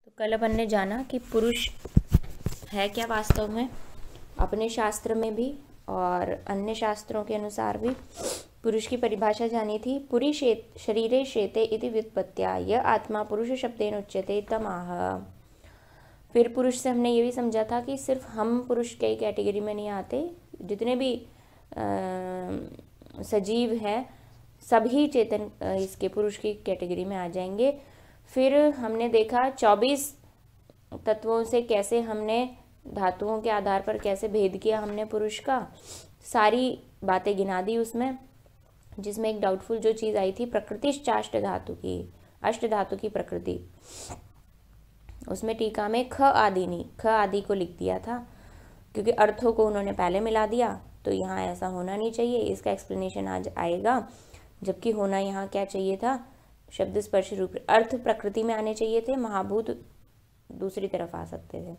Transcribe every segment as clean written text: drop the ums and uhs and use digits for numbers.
तो कल अपन ने जाना कि पुरुष है क्या वास्तव में। अपने शास्त्र में भी और अन्य शास्त्रों के अनुसार भी पुरुष की परिभाषा जानी थी। पुरी शरीरे शेते इति व्युत्पत्त्या यह आत्मा पुरुष शब्देन उच्यते तमाह। फिर पुरुष से हमने ये भी समझा था कि सिर्फ हम पुरुष के कैटेगरी में नहीं आते, जितने भी सजीव हैं सभी चेतन इसके पुरुष की कैटेगरी में आ जाएंगे। फिर हमने देखा 24 तत्वों से कैसे हमने धातुओं के आधार पर कैसे भेद किया हमने पुरुष का, सारी बातें गिना दी उसमें। जिसमें एक डाउटफुल जो चीज़ आई थी प्रकृतिश्चाष्ट धातु की, अष्ट धातु की प्रकृति, उसमें टीका में ख आदि को लिख दिया था क्योंकि अर्थों को उन्होंने पहले मिला दिया। तो यहाँ ऐसा होना नहीं चाहिए, इसका एक्सप्लेनेशन आज आएगा। जबकि होना यहाँ क्या चाहिए था, शब्द स्पर्श रूप अर्थ प्रकृति में आने चाहिए थे, महाभूत दूसरी तरफ आ सकते थे।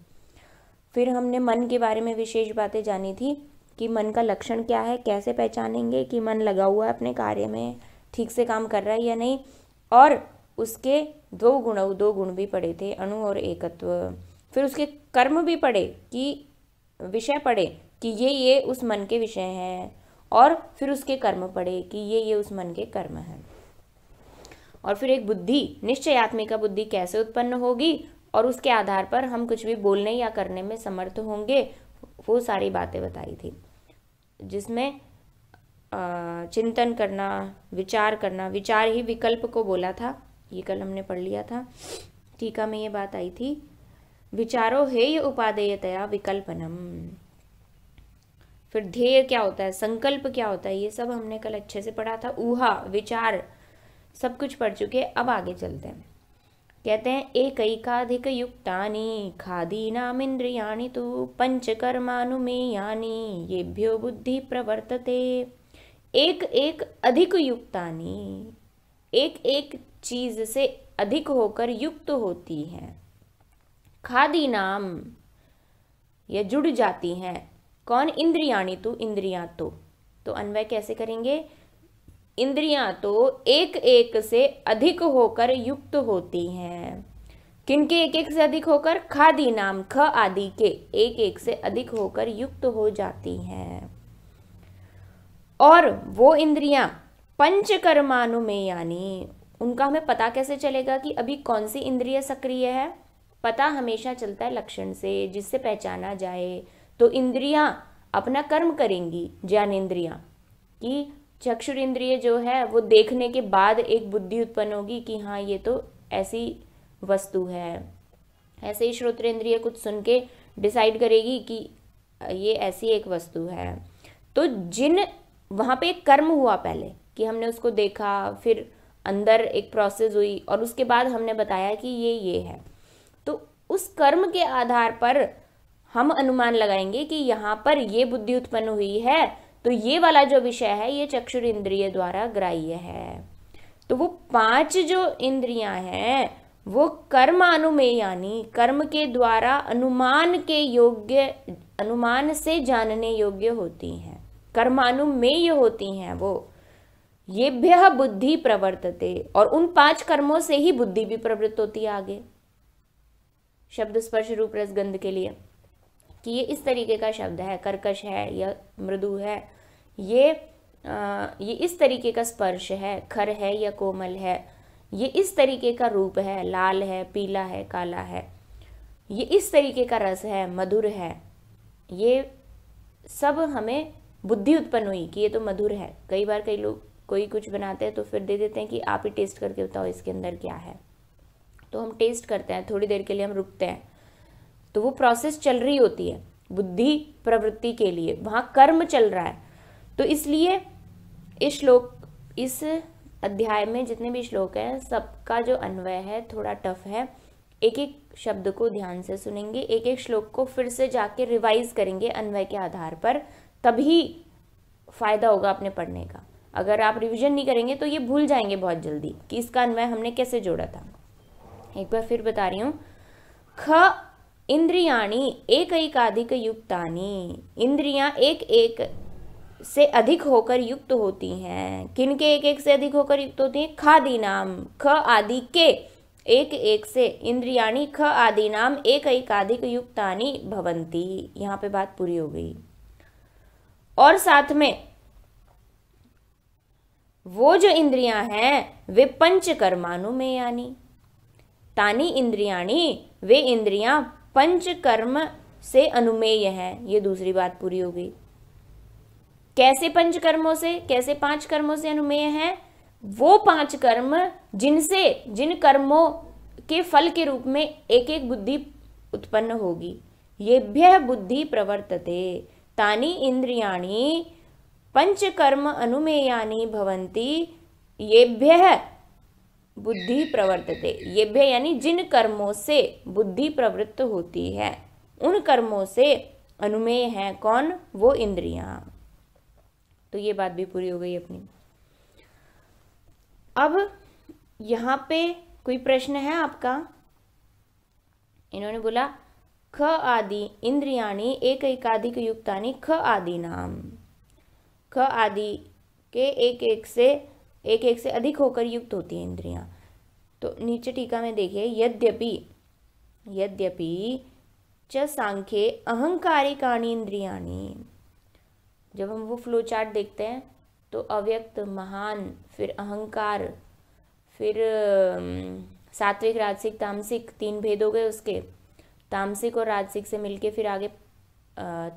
फिर हमने मन के बारे में विशेष बातें जानी थी कि मन का लक्षण क्या है, कैसे पहचानेंगे कि मन लगा हुआ है अपने कार्य में, ठीक से काम कर रहा है या नहीं। और उसके दो गुण भी पढ़े थे, अणु और एकत्व। फिर उसके कर्म भी पढ़े कि विषय पढ़े कि ये उस मन के विषय हैं, और फिर उसके कर्म पढ़े कि ये उस मन के कर्म हैं। और फिर एक बुद्धि, निश्चयात्मिका बुद्धि कैसे उत्पन्न होगी और उसके आधार पर हम कुछ भी बोलने या करने में समर्थ होंगे, वो सारी बातें बताई थी। जिसमें चिंतन करना, विचार करना, विचार ही विकल्प को बोला था, ये कल हमने पढ़ लिया था। टीका में ये बात आई थी, विचारो हेय उपादेयतया विकल्पनम। फिर ध्येय क्या होता है, संकल्प क्या होता है, ये सब हमने कल अच्छे से पढ़ा था। ऊहा, विचार, सब कुछ पढ़ चुके। अब आगे चलते हैं। कहते हैं एकैकाधिक युक्तानि खादीनाम इंद्रियाणि तु पंचकर्मानुमेयानि येभ्यो बुद्धि प्रवर्तते। एक एक अधिक युक्तानि, एक एक चीज से अधिक होकर युक्त होती हैं। खादीनाम, ये जुड़ जाती हैं। कौन? इंद्रियाणि तु, इंद्रियां तो अन्वय कैसे करेंगे? इंद्रियां तो एक एक से अधिक होकर युक्त होती हैं। किनके एक एक से अधिक होकर? खादी नाम, ख आदि के एक एक से अधिक होकर युक्त हो जाती हैं। और वो इंद्रियां पंचकर्मानुमेयानि, उनका हमें पता कैसे चलेगा कि अभी कौन सी इंद्रिय सक्रिय है? पता हमेशा चलता है लक्षण से, जिससे पहचाना जाए। तो इंद्रियां अपना कर्म करेंगी, ज्ञानेंद्रियां कि चक्षुर इंद्रिय जो है वो देखने के बाद एक बुद्धि उत्पन्न होगी कि हाँ ये तो ऐसी वस्तु है। ऐसे ही श्रोत्रेंद्रिय कुछ सुन के डिसाइड करेगी कि ये ऐसी एक वस्तु है। तो जिन वहाँ पे एक कर्म हुआ पहले कि हमने उसको देखा, फिर अंदर एक प्रोसेस हुई और उसके बाद हमने बताया कि ये है। तो उस कर्म के आधार पर हम अनुमान लगाएंगे कि यहाँ पर ये बुद्धि उत्पन्न हुई है, तो ये वाला जो विषय है ये चक्षुर इंद्रिय द्वारा ग्राह्य है। तो वो 5 जो इंद्रियां हैं वो कर्मानुमेयानि, कर्म के द्वारा अनुमान के योग्य, अनुमान से जानने योग्य होती हैं, कर्मानुमेय होती हैं वो। येभ्यः बुद्धि प्रवर्तते, और उन 5 कर्मों से ही बुद्धि भी प्रवृत्त होती है आगे शब्द स्पर्श रूप रसगंध के लिए, कि ये इस तरीके का शब्द है, कर्कश है या मृदु है, ये इस तरीके का स्पर्श है, खर है या कोमल है, ये इस तरीके का रूप है, लाल है, पीला है, काला है, ये इस तरीके का रस है, मधुर है। ये सब हमें बुद्धि उत्पन्न हुई कि ये तो मधुर है। कई बार कई लोग कोई कुछ बनाते हैं तो फिर दे देते हैं कि आप ही टेस्ट करके बताओ इसके अंदर क्या है। तो हम टेस्ट करते हैं, थोड़ी देर के लिए हम रुकते हैं, तो वो प्रोसेस चल रही होती है बुद्धि प्रवृत्ति के लिए, वहाँ कर्म चल रहा है। तो इसलिए इस श्लोक, इस अध्याय में जितने भी श्लोक हैं सबका जो अन्वय है थोड़ा टफ है। एक एक शब्द को ध्यान से सुनेंगे, एक एक श्लोक को फिर से जाके रिवाइज करेंगे अन्वय के आधार पर, तभी फायदा होगा अपने पढ़ने का। अगर आप रिविजन नहीं करेंगे तो ये भूल जाएंगे बहुत जल्दी कि इसका अन्वय हमने कैसे जोड़ा था। एक बार फिर बता रही हूँ, ख इंद्रियाणि एकैकाधिक युक्तानि, इंद्रियां एक एक से अधिक होकर युक्त होती हैं। किनके एक एक से अधिक होकर युक्त होती हैं? खादी नाम, ख आदि के एक एक से इंद्रियाणि ख आदि नाम एक एकाधिक युक्तानि भवन्ति। यहाँ पे बात पूरी हो गई। और साथ में वो जो इंद्रियां हैं वे पंच कर्मानुमेयानि, तानी इंद्रियाणि, वे इंद्रियां पंच कर्म से अनुमेय हैं। ये दूसरी बात पूरी हो गई। कैसे पंच कर्मों से, कैसे 5 कर्मों से अनुमेय हैं? वो 5 कर्म जिनसे, जिन कर्मों के फल के रूप में एक एक बुद्धि उत्पन्न होगी। येभ्यः बुद्धि प्रवर्तते तानि इंद्रियाणि पंच कर्म अनुमेयानि भवन्ति। येभ्यः बुद्धि प्रवर्तते, येभ्य यानी जिन कर्मों से बुद्धि प्रवृत्त होती है, उन कर्मों से अनुमेय है कौन? वो इंद्रियां। तो ये बात भी पूरी हो गई अपनी। अब यहाँ पे कोई प्रश्न है आपका? इन्होंने बोला ख आदि इंद्रियाणि एक एकाधिक युक्तानि ख आदि नाम। ख आदि के एक एक से अधिक होकर युक्त होती हैं इंद्रियां। तो नीचे टीका में देखिए, यद्यपि च सांख्ये अहंकारिकाणि इंद्रियाणि। जब हम वो फ्लो चार्ट देखते हैं तो अव्यक्त, महान, फिर अहंकार, फिर सात्विक, राजसिक, तामसिक, 3 भेद हो गए उसके। तामसिक और राजसिक से मिलके फिर आगे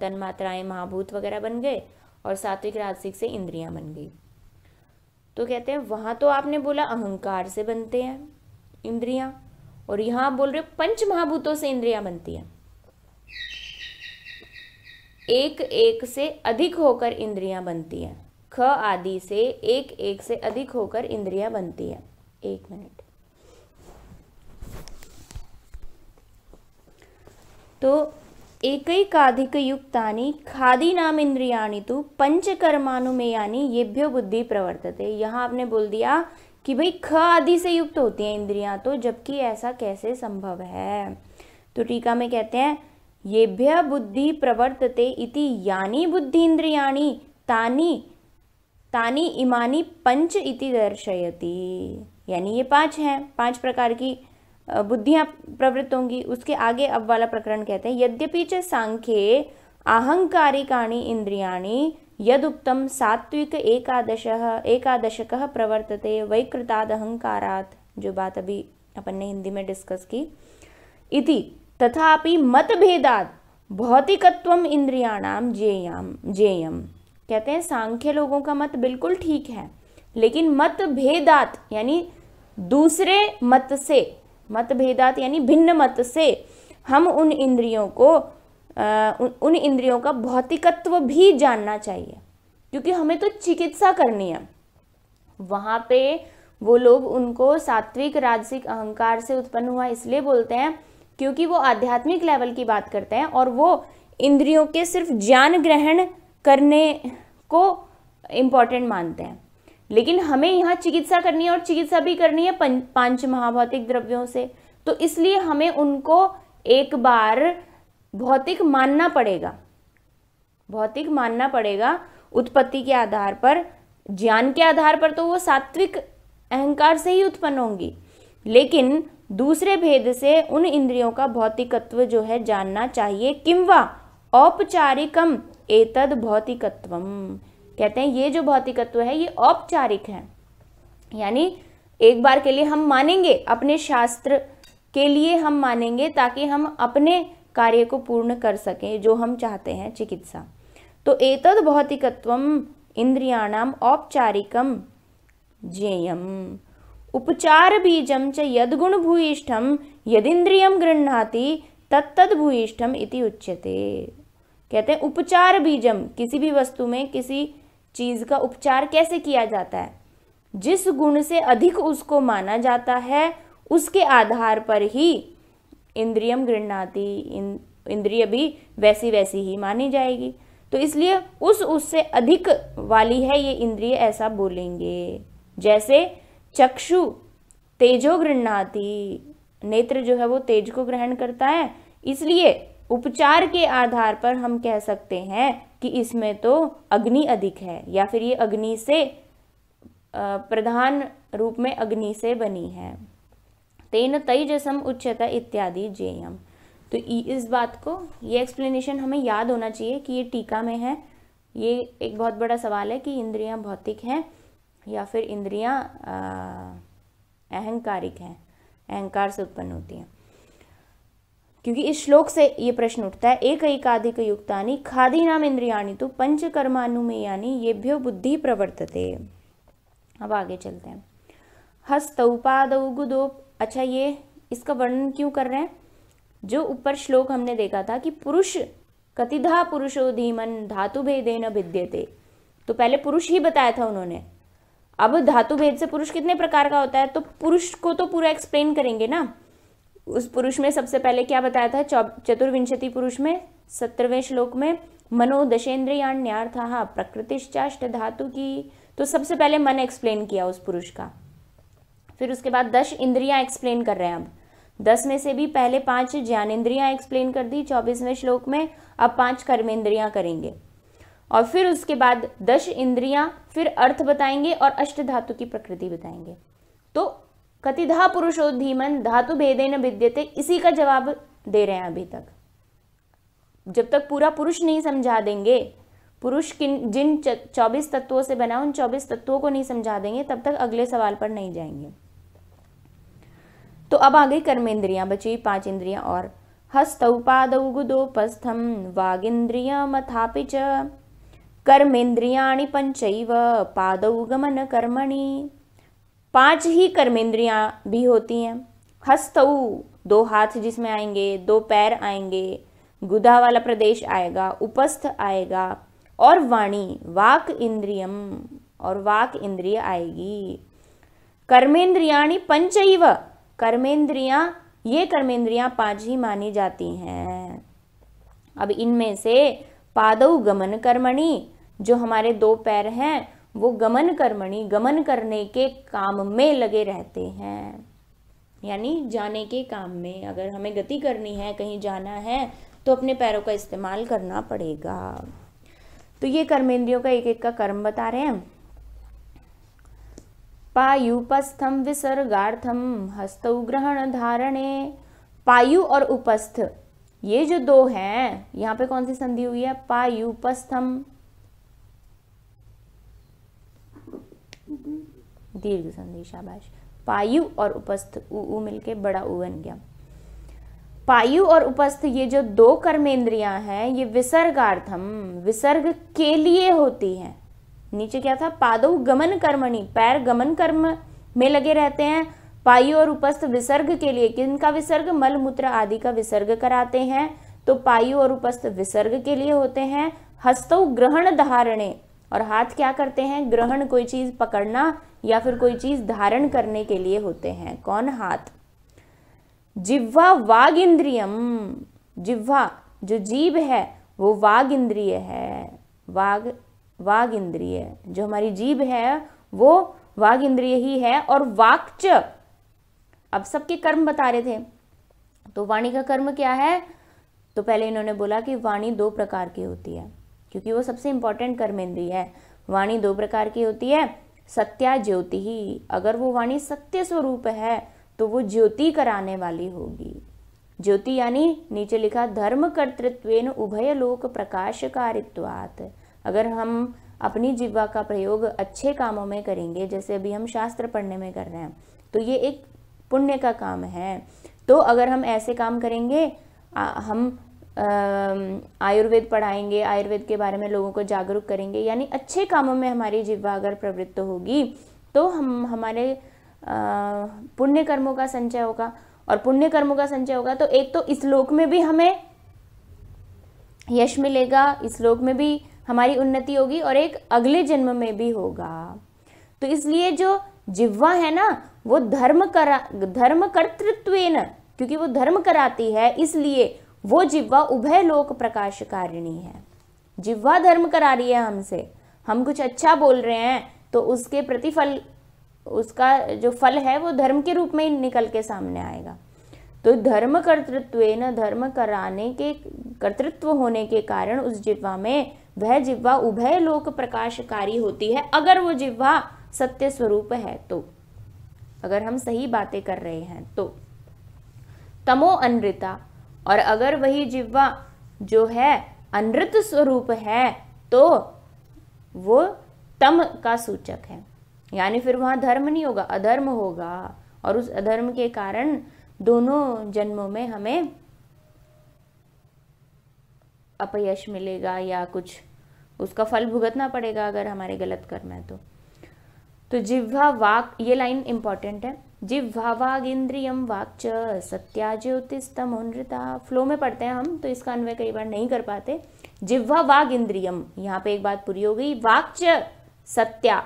तन्मात्राएं, महाभूत वगैरह बन गए, और सात्विक राजसिक से इंद्रियां बन गई। तो कहते हैं वहां तो आपने बोला अहंकार से बनते हैं इंद्रियां, और यहां आप बोल रहे हो पंच महाभूतों से इंद्रियां बनती हैं। एक एक से अधिक होकर इंद्रियां बनती हैं। ख आदि से एक एक से अधिक होकर इंद्रियां बनती है। 1 मिनट। तो एकैकाधिक युक्तानि खादी नाम इंद्रियाणि तु पंच कर्मानुमेयानि येभ्यो बुद्धि प्रवर्तते। यहाँ आपने बोल दिया कि भाई ख आदि से युक्त होती हैं इंद्रियां, तो जबकि ऐसा कैसे संभव है? तो टीका में कहते हैं येभ्य बुद्धि प्रवर्तते इति यानी बुद्धि इंद्रियाणि तानी इमानी पंच इति दर्शयति। यानी ये 5 हैं, 5 प्रकार की बुद्धियां प्रवृत्त होंगी। उसके आगे अब वाला प्रकरण कहते हैं यद्यपि च सांख्ये आहंकारिकाणि इंद्रियाणि यदुक्तम सात्विक एकादशकः प्रवर्तते वैकृताद अहंकारात्, जो बात अभी अपन ने हिंदी में डिस्कस की, इति तथापि मतभेदात् भौतिकत्वम इंद्रियाणाम जेयम। कहते हैं सांख्य लोगों का मत बिल्कुल ठीक है, लेकिन मतभेदात् यानी दूसरे मत से, मतभेदात् यानी भिन्न मत से हम उन इंद्रियों का भौतिकत्व भी जानना चाहिए, क्योंकि हमें तो चिकित्सा करनी है। वहां पे वो लोग उनको सात्विक, राजसिक, अहंकार से उत्पन्न हुआ इसलिए बोलते हैं क्योंकि वो आध्यात्मिक लेवल की बात करते हैं और वो इंद्रियों के सिर्फ ज्ञान ग्रहण करने को इम्पोर्टेंट मानते हैं। लेकिन हमें यहाँ चिकित्सा करनी है, और चिकित्सा भी करनी है 5 महाभौतिक द्रव्यों से। तो इसलिए हमें उनको एक बार भौतिक मानना पड़ेगा उत्पत्ति के आधार पर। ज्ञान के आधार पर तो वो सात्विक अहंकार से ही उत्पन्न होंगी, लेकिन दूसरे भेद से उन इंद्रियों का भौतिकत्व जो है जानना चाहिए। किंवा औपचारिकम एतद भौतिकत्वम। कहते हैं ये जो भौतिकत्व है ये औपचारिक है, यानी एक बार के लिए हम मानेंगे, अपने शास्त्र के लिए हम मानेंगे ताकि हम अपने कार्य को पूर्ण कर सकें जो हम चाहते हैं, चिकित्सा। तो एतद भौतिकत्वम इंद्रियाणाम औपचारिकम ज्ञेयम उपचार बीजम च यद्गुण भूयिष्ठम यदिंद्रियम गृह्णाति तत्तद भूयिष्ठम इति उच्यते। कहते हैं उपचार बीजम, किसी भी वस्तु में किसी चीज का उपचार कैसे किया जाता है? जिस गुण से अधिक उसको माना जाता है उसके आधार पर ही इंद्रियम गृह्णाति, इंद्रिय भी वैसी वैसी ही मानी जाएगी। तो इसलिए उससे अधिक वाली है ये इंद्रिय, ऐसा बोलेंगे। जैसे चक्षु तेजो गृह्णाति, नेत्र जो है वो तेज को ग्रहण करता है, इसलिए उपचार के आधार पर हम कह सकते हैं कि इसमें तो अग्नि अधिक है, या फिर ये अग्नि से प्रधान रूप में अग्नि से बनी है, तेन तैजसम उच्यते इत्यादि जेयम। तो इस बात को, ये एक्सप्लेनेशन हमें याद होना चाहिए कि ये टीका में है। ये एक बहुत बड़ा सवाल है कि इंद्रियां भौतिक हैं या फिर इंद्रियां अहंकारिक हैं, अहंकार से उत्पन्न होती हैं। क्योंकि इस श्लोक से ये प्रश्न उठता है, एक एकाधिक युक्तानि खादीनाम इंद्रियाणि तो पंच कर्मानुमेयानि येभ्यो बुद्धि प्रवर्तते। अब आगे चलते हैं। हस्तौ पादौ गुदो। अच्छा, ये इसका वर्णन क्यों कर रहे हैं? जो ऊपर श्लोक हमने देखा था कि पुरुष कतिधा पुरुषो धीमन धातु भेदेन भिद्यते, तो पहले पुरुष ही बताया था उन्होंने। अब धातु भेद से पुरुष कितने प्रकार का होता है, तो पुरुष को तो पूरा एक्सप्लेन करेंगे ना। उस पुरुष में सबसे पहले क्या बताया था? चतुर्विंशति पुरुष में 17वें श्लोक में मनो दशेन्द्रियाण्यार्थः प्रकृतिश्चाष्ट धातु की, तो सबसे पहले मन एक्सप्लेन किया उस पुरुष का। फिर उसके बाद 10 इंद्रियां एक्सप्लेन कर रहे हैं। अब 10 में से भी पहले 5 ज्ञानेंद्रियां एक्सप्लेन कर दी 24वें श्लोक में, अब 5 कर्मेंद्रियां करेंगे। और फिर उसके बाद 10 इंद्रियां फिर अर्थ बताएंगे और अष्ट धातु की प्रकृति बताएंगे। तो कतिधा पुरुषो धीमन धातु भेदेन विद्यते, इसी का जवाब दे रहे हैं अभी तक। जब तक पूरा पुरुष नहीं समझा देंगे, पुरुष जिन 24 तत्वों से बना उन 24 तत्वों को नहीं समझा देंगे, तब तक अगले सवाल पर नहीं जाएंगे। तो अब आ गई कर्मेंद्रियां, बची 5 इंद्रियां और। हस्तौ पादौ गुदोपस्थम वागिंद्रियमथापि च कर्मेंद्रियाणि पंचैव पादौ गमन कर्मणि। 5 ही कर्मेंद्रियां भी होती हैं। हस्तौ 2 हाथ जिसमें आएंगे, 2 पैर आएंगे, गुदा वाला प्रदेश आएगा, उपस्थ आएगा, और वाणी वाक इंद्रियम, और वाक इंद्रिय आएगी। कर्मेंद्रियाणि पंचैव, कर्मेंद्रियां, ये कर्मेंद्रियां 5 ही मानी जाती हैं। अब इनमें से पादौ गमन कर्मणि, जो हमारे 2 पैर हैं वो गमन कर्मणि, गमन करने के काम में लगे रहते हैं, यानी जाने के काम में। अगर हमें गति करनी है, कहीं जाना है, तो अपने पैरों का इस्तेमाल करना पड़ेगा। तो ये कर्मेंद्रियों का एक एक का कर्म बता रहे हैं। पायुपस्थम विसर्गार्थम हस्तौ ग्रहण धारणे। पायु और उपस्थ, ये जो 2 हैं, यहाँ पे कौन सी संधि हुई है? पायुपस्थम, दीर्घ संधि, शाबाश। पायु और उपस्थ, उ मिलके बड़ा उ बन गया। पायु और उपस्थ, ये जो 2 कर्मेंद्रियां हैं, ये विसर्गार्थम, विसर्ग के लिए होती हैं। नीचे क्या था? पादौ गमन कर्मणि, पैर गमन कर्म में लगे रहते हैं। पायु और उपस्थ विसर्ग के लिए, किनका विसर्ग? मल मूत्र आदि का विसर्ग कराते हैं। तो पायु और उपस्थ विसर्ग के लिए होते हैं। हस्तौ ग्रहण धारणे, और हाथ क्या करते हैं? ग्रहण, कोई चीज पकड़ना या फिर कोई चीज धारण करने के लिए होते हैं। कौन? हाथ। जिह्वा वाग इंद्रियम, जिह्वा जो जीभ है वो वाग इंद्रिय है। वाग इंद्रिय, जो हमारी जीभ है वो वाग इंद्रिय ही है। और वाक्च, अब सबके कर्म बता रहे थे, तो वाणी का कर्म क्या है? तो पहले इन्होंने बोला कि वाणी 2 प्रकार की होती है, क्योंकि वो सबसे इंपॉर्टेंट कर्मेंद्रिय है। वाणी 2 प्रकार की होती है। सत्या ज्योति ही, अगर वो वाणी सत्य स्वरूप है तो वो ज्योति कराने वाली होगी। ज्योति यानी नीचे लिखा धर्म कर्तृत्वेन उभय लोक प्रकाशकारित्वात्। अगर हम अपनी जिह्वा का प्रयोग अच्छे कामों में करेंगे, जैसे अभी हम शास्त्र पढ़ने में कर रहे हैं, तो ये एक पुण्य का काम है। तो अगर हम ऐसे काम करेंगे, हम आयुर्वेद पढ़ाएंगे, आयुर्वेद के बारे में लोगों को जागरूक करेंगे, यानी अच्छे कामों में हमारी जिह्वा अगर प्रवृत्त होगी तो हमारे पुण्य कर्मों का संचय होगा। और पुण्य कर्मों का संचय होगा तो एक तो इस लोक में भी हमें यश मिलेगा, इस लोक में भी हमारी उन्नति होगी, और एक अगले जन्म में भी होगा। तो इसलिए जो जिह्वा है ना, वो धर्म कर्तृत्वेन, क्योंकि वो धर्म कराती है, इसलिए वो जिह्वा उभय लोक प्रकाशकारिणी है। जिह्वा धर्म करा रही है हमसे। हम कुछ अच्छा बोल रहे हैं तो उसके प्रतिफल, उसका जो फल है वो धर्म के रूप में ही निकल के सामने आएगा। तो धर्म कर्तृत्वेन, धर्म कराने के कर्तृत्व होने के कारण उस जिह्वा में, वह जिह्वा उभय लोक प्रकाशकारी होती है, अगर वो जिह्वा सत्य स्वरूप है तो, अगर हम सही बातें कर रहे हैं तो। तमो अनृता, और अगर वही जिह्वा जो है अनृत स्वरूप है तो वो तम का सूचक है, यानी फिर वहां धर्म नहीं होगा, अधर्म होगा, और उस अधर्म के कारण दोनों जन्मों में हमें अपयश मिलेगा या कुछ उसका फल भुगतना पड़ेगा अगर हमारे गलत कर्म है तो जिह्वा वाक, ये लाइन इंपॉर्टेंट है, जिह्वा वाग इंद्रियम वाक्च सत्या ज्योतिस्तमोनृता। फ्लो में पढ़ते हैं हम तो इसका अन्वय कई बार नहीं कर पाते। जिह्वा वाग इंद्रियम, यहाँ पे एक बात पूरी हो गई, वाक्च सत्या,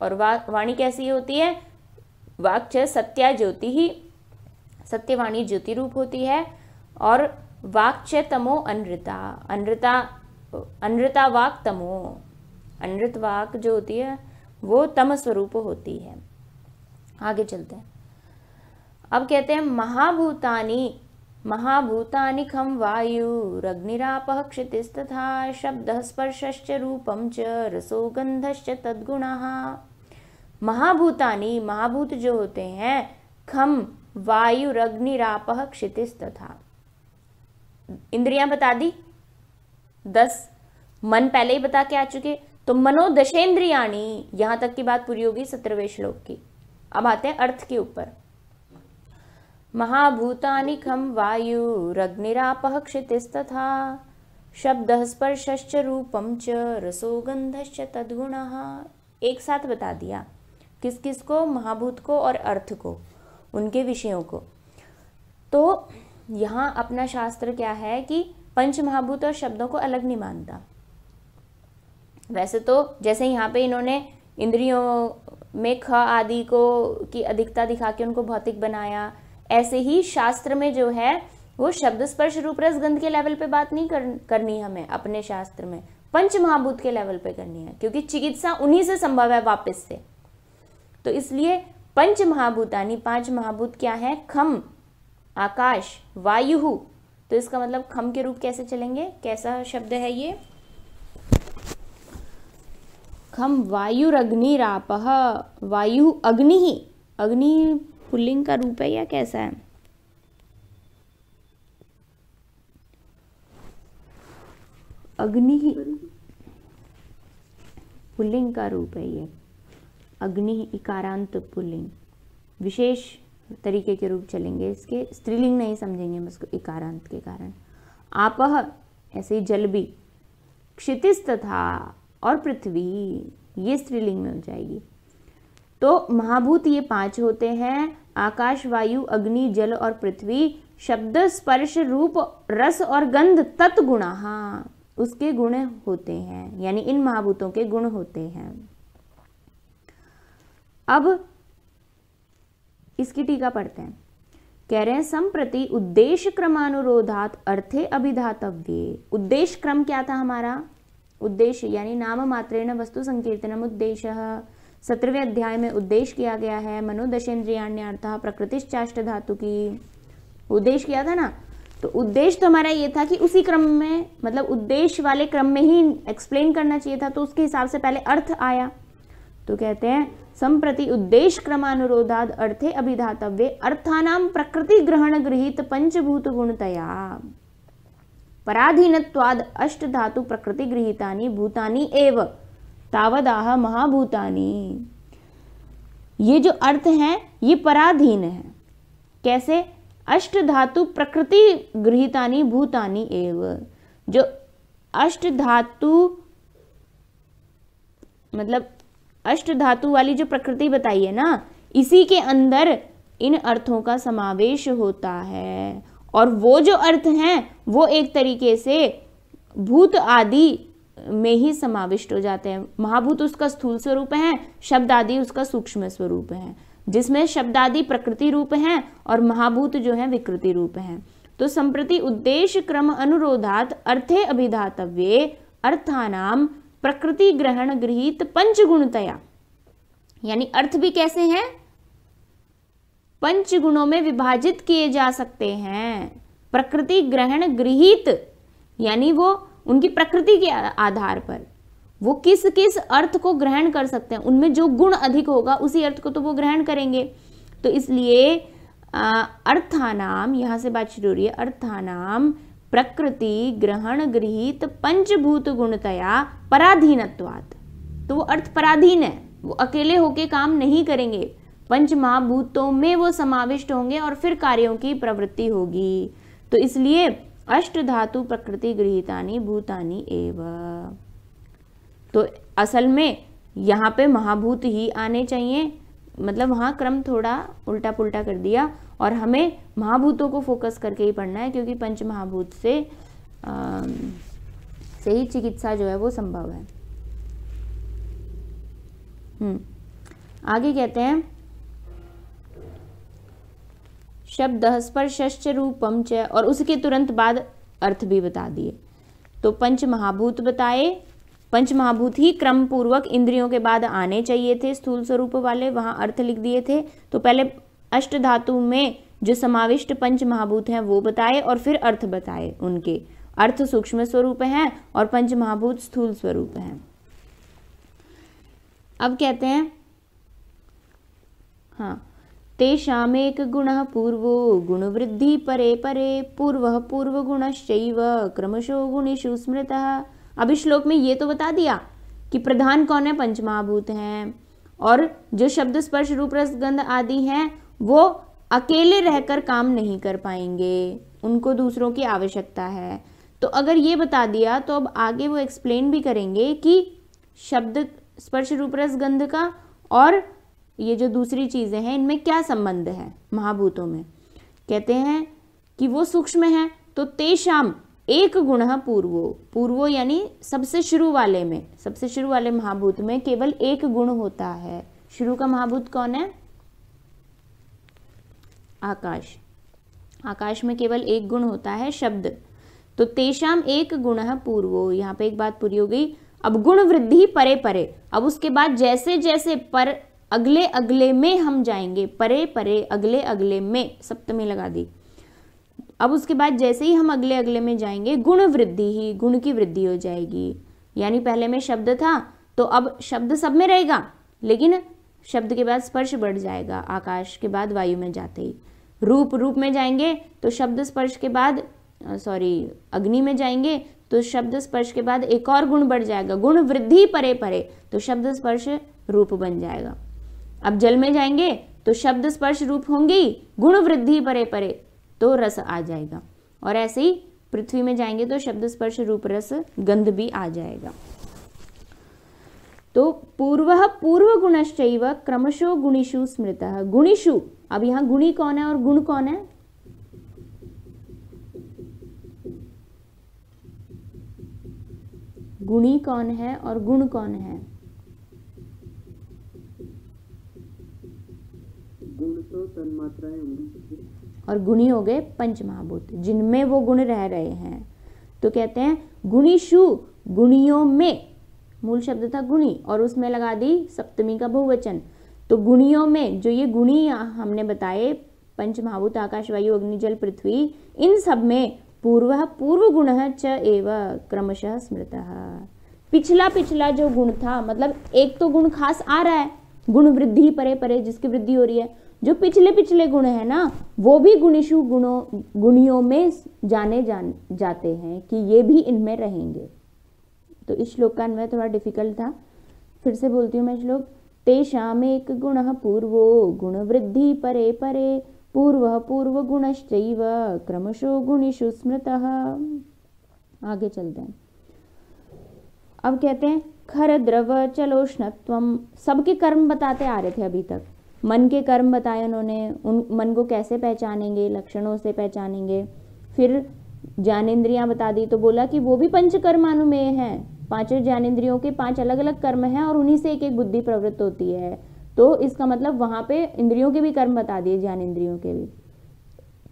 और वाणी कैसी होती है, वाक्च सत्या ज्योति ही, सत्यवाणी ज्योति रूप होती है, और वाक्च तमो अनृता, अनृता वाक तमो, अनृत वाक जो होती है वो तम स्वरूप होती है। आगे चलते हैं। अब कहते हैं महाभूतानि खम वायुरग्निरापः क्षितिस्तथा शब्दः स्पर्शश्च रूपं च रसो गन्धश्च तद्गुणः। महाभूतानि, महाभूत जो होते हैं, खम वायुरग्निरापः क्षितिस्तथा, इंद्रियां बता दी 10, मन पहले ही बता के आ चुके, तो मनोदशेन्द्रियाणि, यहां तक की बात पूरी होगी 17वें श्लोक की। अब आते हैं अर्थ के ऊपर। महाभूतानि खम वायुरग्निरापः क्षितिस्तथा शब्दः स्पर्शश्च रूपं च रसो गन्धश्च तद्गुणः। एक साथ बता दिया, किस किस को, महाभूत को और अर्थ को, उनके विषयों को। तो यहाँ अपना शास्त्र क्या है कि पंच महाभूत और शब्दों को अलग नहीं मानता। वैसे तो जैसे यहाँ पे इन्होंने इंद्रियों में ख आदि को की अधिकता दिखा के उनको भौतिक बनाया, ऐसे ही शास्त्र में जो है वो शब्द स्पर्श रूप रस गंध के लेवल पे बात नहीं करनी हमें, अपने शास्त्र में पंच महाभूत के लेवल पे करनी है, क्योंकि चिकित्सा उन्हीं से संभव है वापस से। तो इसलिए पंच महाभूतानि, 5 महाभूत क्या है, खम आकाश, वायु, तो इसका मतलब खम के रूप कैसे चलेंगे, कैसा शब्द है ये, खम वायुरग्निरापः, वायु अग्नि ही, अग्नि पुल्लिंग का रूप है या कैसा है, अग्नि ही पुल्लिंग का रूप है ये, अग्नि इकारांत पुल्लिंग, विशेष तरीके के रूप चलेंगे इसके, स्त्रीलिंग नहीं समझेंगे हम इसको इकारांत के कारण। आपह ऐसे ही जल भी, क्षितिज तथा और पृथ्वी, ये स्त्रीलिंग में हो जाएगी। तो महाभूत ये 5 होते हैं, आकाश वायु अग्नि जल और पृथ्वी, शब्द स्पर्श रूप रस और गंध तत्गुणः, उसके गुण होते हैं, यानी इन महाभूतों के गुण होते हैं। अब इसकी टीका पढ़ते हैं। कह रहे हैं संप्रति उद्देश्य क्रमानुरोधात अर्थे अभिधातव्ये। उद्देश्य क्रम क्या था हमारा, उद्देश्य यानी नाम मात्रेण वस्तु संकीर्तनम उद्देश्यः। 17वें अध्याय में उद्देश्य किया गया है, मनोदशेन्द्रियाण्यर्थः प्रकृतिश्चाष्ट धातु की, उद्देश्य किया था ना। तो उद्देश्य तो हमारा ये था कि उसी क्रम में, मतलब उद्देश्य वाले क्रम में ही एक्सप्लेन करना चाहिए था, तो उसके हिसाब से पहले अर्थ आया। तो कहते हैं संप्रति उद्देश्य क्रमानुरोधाद अर्थे अभिधातव्ये अर्थानाम प्रकृति ग्रहण गृहीत पंचभूत गुणतया पराधीनत्वाद अष्ट धातु प्रकृति गृहीतानि भूतानि एव तावदाह महाभूतानि। ये जो अर्थ है ये पराधीन है, कैसे, अष्ट धातु प्रकृति गृहीतानि भूतानि एव, जो अष्ट धातु मतलब अष्ट धातु वाली जो प्रकृति बताई है ना, इसी के अंदर इन अर्थों का समावेश होता है, और वो जो अर्थ हैं वो एक तरीके से भूत आदि में ही समाविष्ट हो जाते हैं। महाभूत उसका स्थूल स्वरूप है, शब्द आदि उसका सूक्ष्म स्वरूप है, जिसमें शब्द आदि प्रकृति रूप हैं और महाभूत जो है विकृति रूप हैं। तो संप्रति उद्देश्य क्रम अनुरोधात अर्थे अभिधातव्ये अर्थानाम प्रकृति ग्रहण गृहीत पंचगुणतया, यानी अर्थ भी कैसे हैं, पंच गुणों में विभाजित किए जा सकते हैं। प्रकृति ग्रहण गृहीत यानी वो उनकी प्रकृति के आधार पर वो किस किस अर्थ को ग्रहण कर सकते हैं, उनमें जो गुण अधिक होगा उसी अर्थ को तो वो ग्रहण करेंगे। तो इसलिए अर्थानाम, यहाँ से बात शुरू हो रही है, अर्थानाम प्रकृति ग्रहण गृहीत पंचभूत गुणतया पराधीनत्वात्। तो वो अर्थ पराधीन है, वो अकेले होके काम नहीं करेंगे, पंच महाभूतों में वो समाविष्ट होंगे और फिर कार्यों की प्रवृत्ति होगी। तो इसलिए अष्ट धातु प्रकृति गृहीतानि भूतानि एव। तो असल में यहाँ पे महाभूत ही आने चाहिए, मतलब वहाँ क्रम थोड़ा उल्टा पुल्टा कर दिया और हमें महाभूतों को फोकस करके ही पढ़ना है, क्योंकि पंच महाभूत से ही चिकित्सा जो है वो संभव है। आगे कहते हैं शब्द स्पर्शश्च रूपम च, और उसके तुरंत बाद अर्थ भी बता दिए। तो पंच महाभूत बताए, पंच महाभूत ही क्रम पूर्वक इंद्रियों के बाद आने चाहिए थे, स्थूल स्वरूप वाले, वहां अर्थ लिख दिए थे। तो पहले अष्ट धातु में जो समाविष्ट पंच महाभूत हैं वो बताए और फिर अर्थ बताए। उनके अर्थ सूक्ष्म स्वरूप हैं और पंच महाभूत स्थूल स्वरूप हैं। अब कहते हैं हाँ, तेषामेक गुणः पूर्वो गुणवृद्धि परे परे पूर्वः पूर्व गुणश्चैव क्रमशो गुणेषु स्मृतः। अब इस श्लोक में ये तो बता दिया कि प्रधान कौन है, पंचमहाभूत हैं, और जो शब्द स्पर्श रूप रस गंध आदि हैं वो अकेले रहकर काम नहीं कर पाएंगे, उनको दूसरों की आवश्यकता है। तो अगर ये बता दिया तो अब आगे वो एक्सप्लेन भी करेंगे कि शब्द स्पर्श रूप रस गंध का और ये जो दूसरी चीजें हैं इनमें क्या संबंध है महाभूतों में। कहते हैं कि वो सूक्ष्म है। तो तेषाम एक गुण पूर्वो, पूर्वो यानी सबसे शुरू वाले में, सबसे शुरू वाले महाभूत में केवल एक गुण होता है। शुरू का महाभूत कौन है, आकाश। आकाश में केवल एक गुण होता है, शब्द। तो तेषाम एक गुण पूर्वो, यहाँ पे एक बात पूरी हो गई। अब गुण वृद्धि परे परे, अब उसके बाद जैसे जैसे पर अगले अगले में हम जाएंगे, परे परे अगले अगले में सप्तमी लगा दी। अब उसके बाद जैसे ही हम अगले अगले में जाएंगे गुण वृद्धि ही, गुण की वृद्धि हो जाएगी। यानी पहले में शब्द था तो अब शब्द सब में रहेगा, लेकिन शब्द के बाद स्पर्श बढ़ जाएगा, आकाश के बाद वायु में जाते ही। रूप, रूप में जाएंगे तो शब्द स्पर्श के बाद अग्नि में जाएंगे तो शब्द स्पर्श के बाद एक और गुण बढ़ जाएगा, गुण वृद्धि परे परे, तो शब्द स्पर्श रूप बन जाएगा। अब जल में जाएंगे तो शब्द स्पर्श रूप होंगी, गुण वृद्धि परे परे, तो रस आ जाएगा। और ऐसे ही पृथ्वी में जाएंगे तो शब्द स्पर्श रूप रस गंध भी आ जाएगा। तो पूर्व पूर्व गुणश्चैव क्रमशो गुणिषु स्मृतः। गुणिषु, अब यहाँ गुणी कौन है और गुण कौन है, गुणी कौन है और गुण कौन है? गुण तो तन्मात्राएं होंगी और गुणी हो गए पंच महाभूत जिनमें वो गुण रह रहे हैं। तो कहते हैं गुणीषु, गुणियों में, मूल शब्द था गुणी और उसमें लगा दी सप्तमी का बहुवचन। तो गुणियों में जो ये गुणी हमने बताए, पंच महाभूत आकाश वायु अग्नि जल पृथ्वी, इन सब में पूर्व पूर्व गुण च एव क्रमशः स्मृतः। पिछला पिछला जो गुण था, मतलब एक तो गुण खास आ रहा है, गुण वृद्धि परे परे जिसकी वृद्धि हो रही है, जो पिछले पिछले गुण है ना वो भी गुणिषु गुणियों में जाते हैं कि ये भी इनमें रहेंगे। तो इस श्लोक का अन्वय थोड़ा डिफिकल्ट था, फिर से बोलती हूँ मैं श्लोक। तेषाम एक गुण पूर्वो गुण वृद्धि परे परे पूर्व पूर्व गुणश्चैव क्रमशो गुणिषु स्मृतः। आगे चलते हैं। अब कहते हैं खर द्रव चलोष्णत्वम। सबके कर्म बताते आ रहे थे अभी तक, मन के कर्म बताए उन्होंने, उन मन को कैसे पहचानेंगे, लक्षणों से पहचानेंगे। फिर ज्ञानेंद्रियां बता दी, तो बोला कि वो भी पंच कर्मानुमेय हैं, पांचों ज्ञानेंद्रियों के 5 अलग अलग कर्म हैं और उन्हीं से एक एक बुद्धि प्रवृत्त होती है। तो इसका मतलब वहां पे इंद्रियों के भी कर्म बता दिए, ज्ञानेंद्रियों के भी।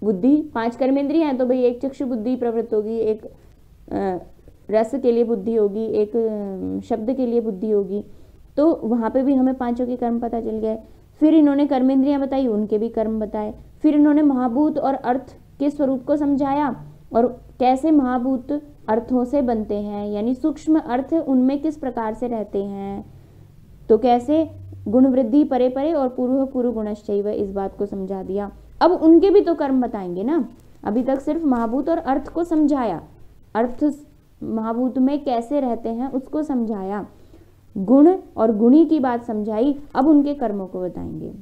बुद्धि 5 कर्मेंद्रियां हैं तो भाई एक चक्षु बुद्धि प्रवृत्त होगी, एक रस के लिए बुद्धि होगी, एक शब्द के लिए बुद्धि होगी। तो वहां पे भी हमें 5 के कर्म पता चल गए। फिर इन्होंने कर्मेंद्रियां बताई, उनके भी कर्म बताए। फिर इन्होंने महाभूत और अर्थ के स्वरूप को समझाया और कैसे महाभूत अर्थों से बनते हैं, यानी सूक्ष्म अर्थ उनमें किस प्रकार से रहते हैं, तो कैसे गुण वृद्धि परे परे और पूर्व पूर्व गुणश्चैव, इस बात को समझा दिया। अब उनके भी तो कर्म बताएंगे ना। अभी तक सिर्फ महाभूत और अर्थ को समझाया, अर्थ महाभूत में कैसे रहते हैं उसको समझाया, गुण और गुणी की बात समझाई, अब उनके कर्मों को बताएंगे।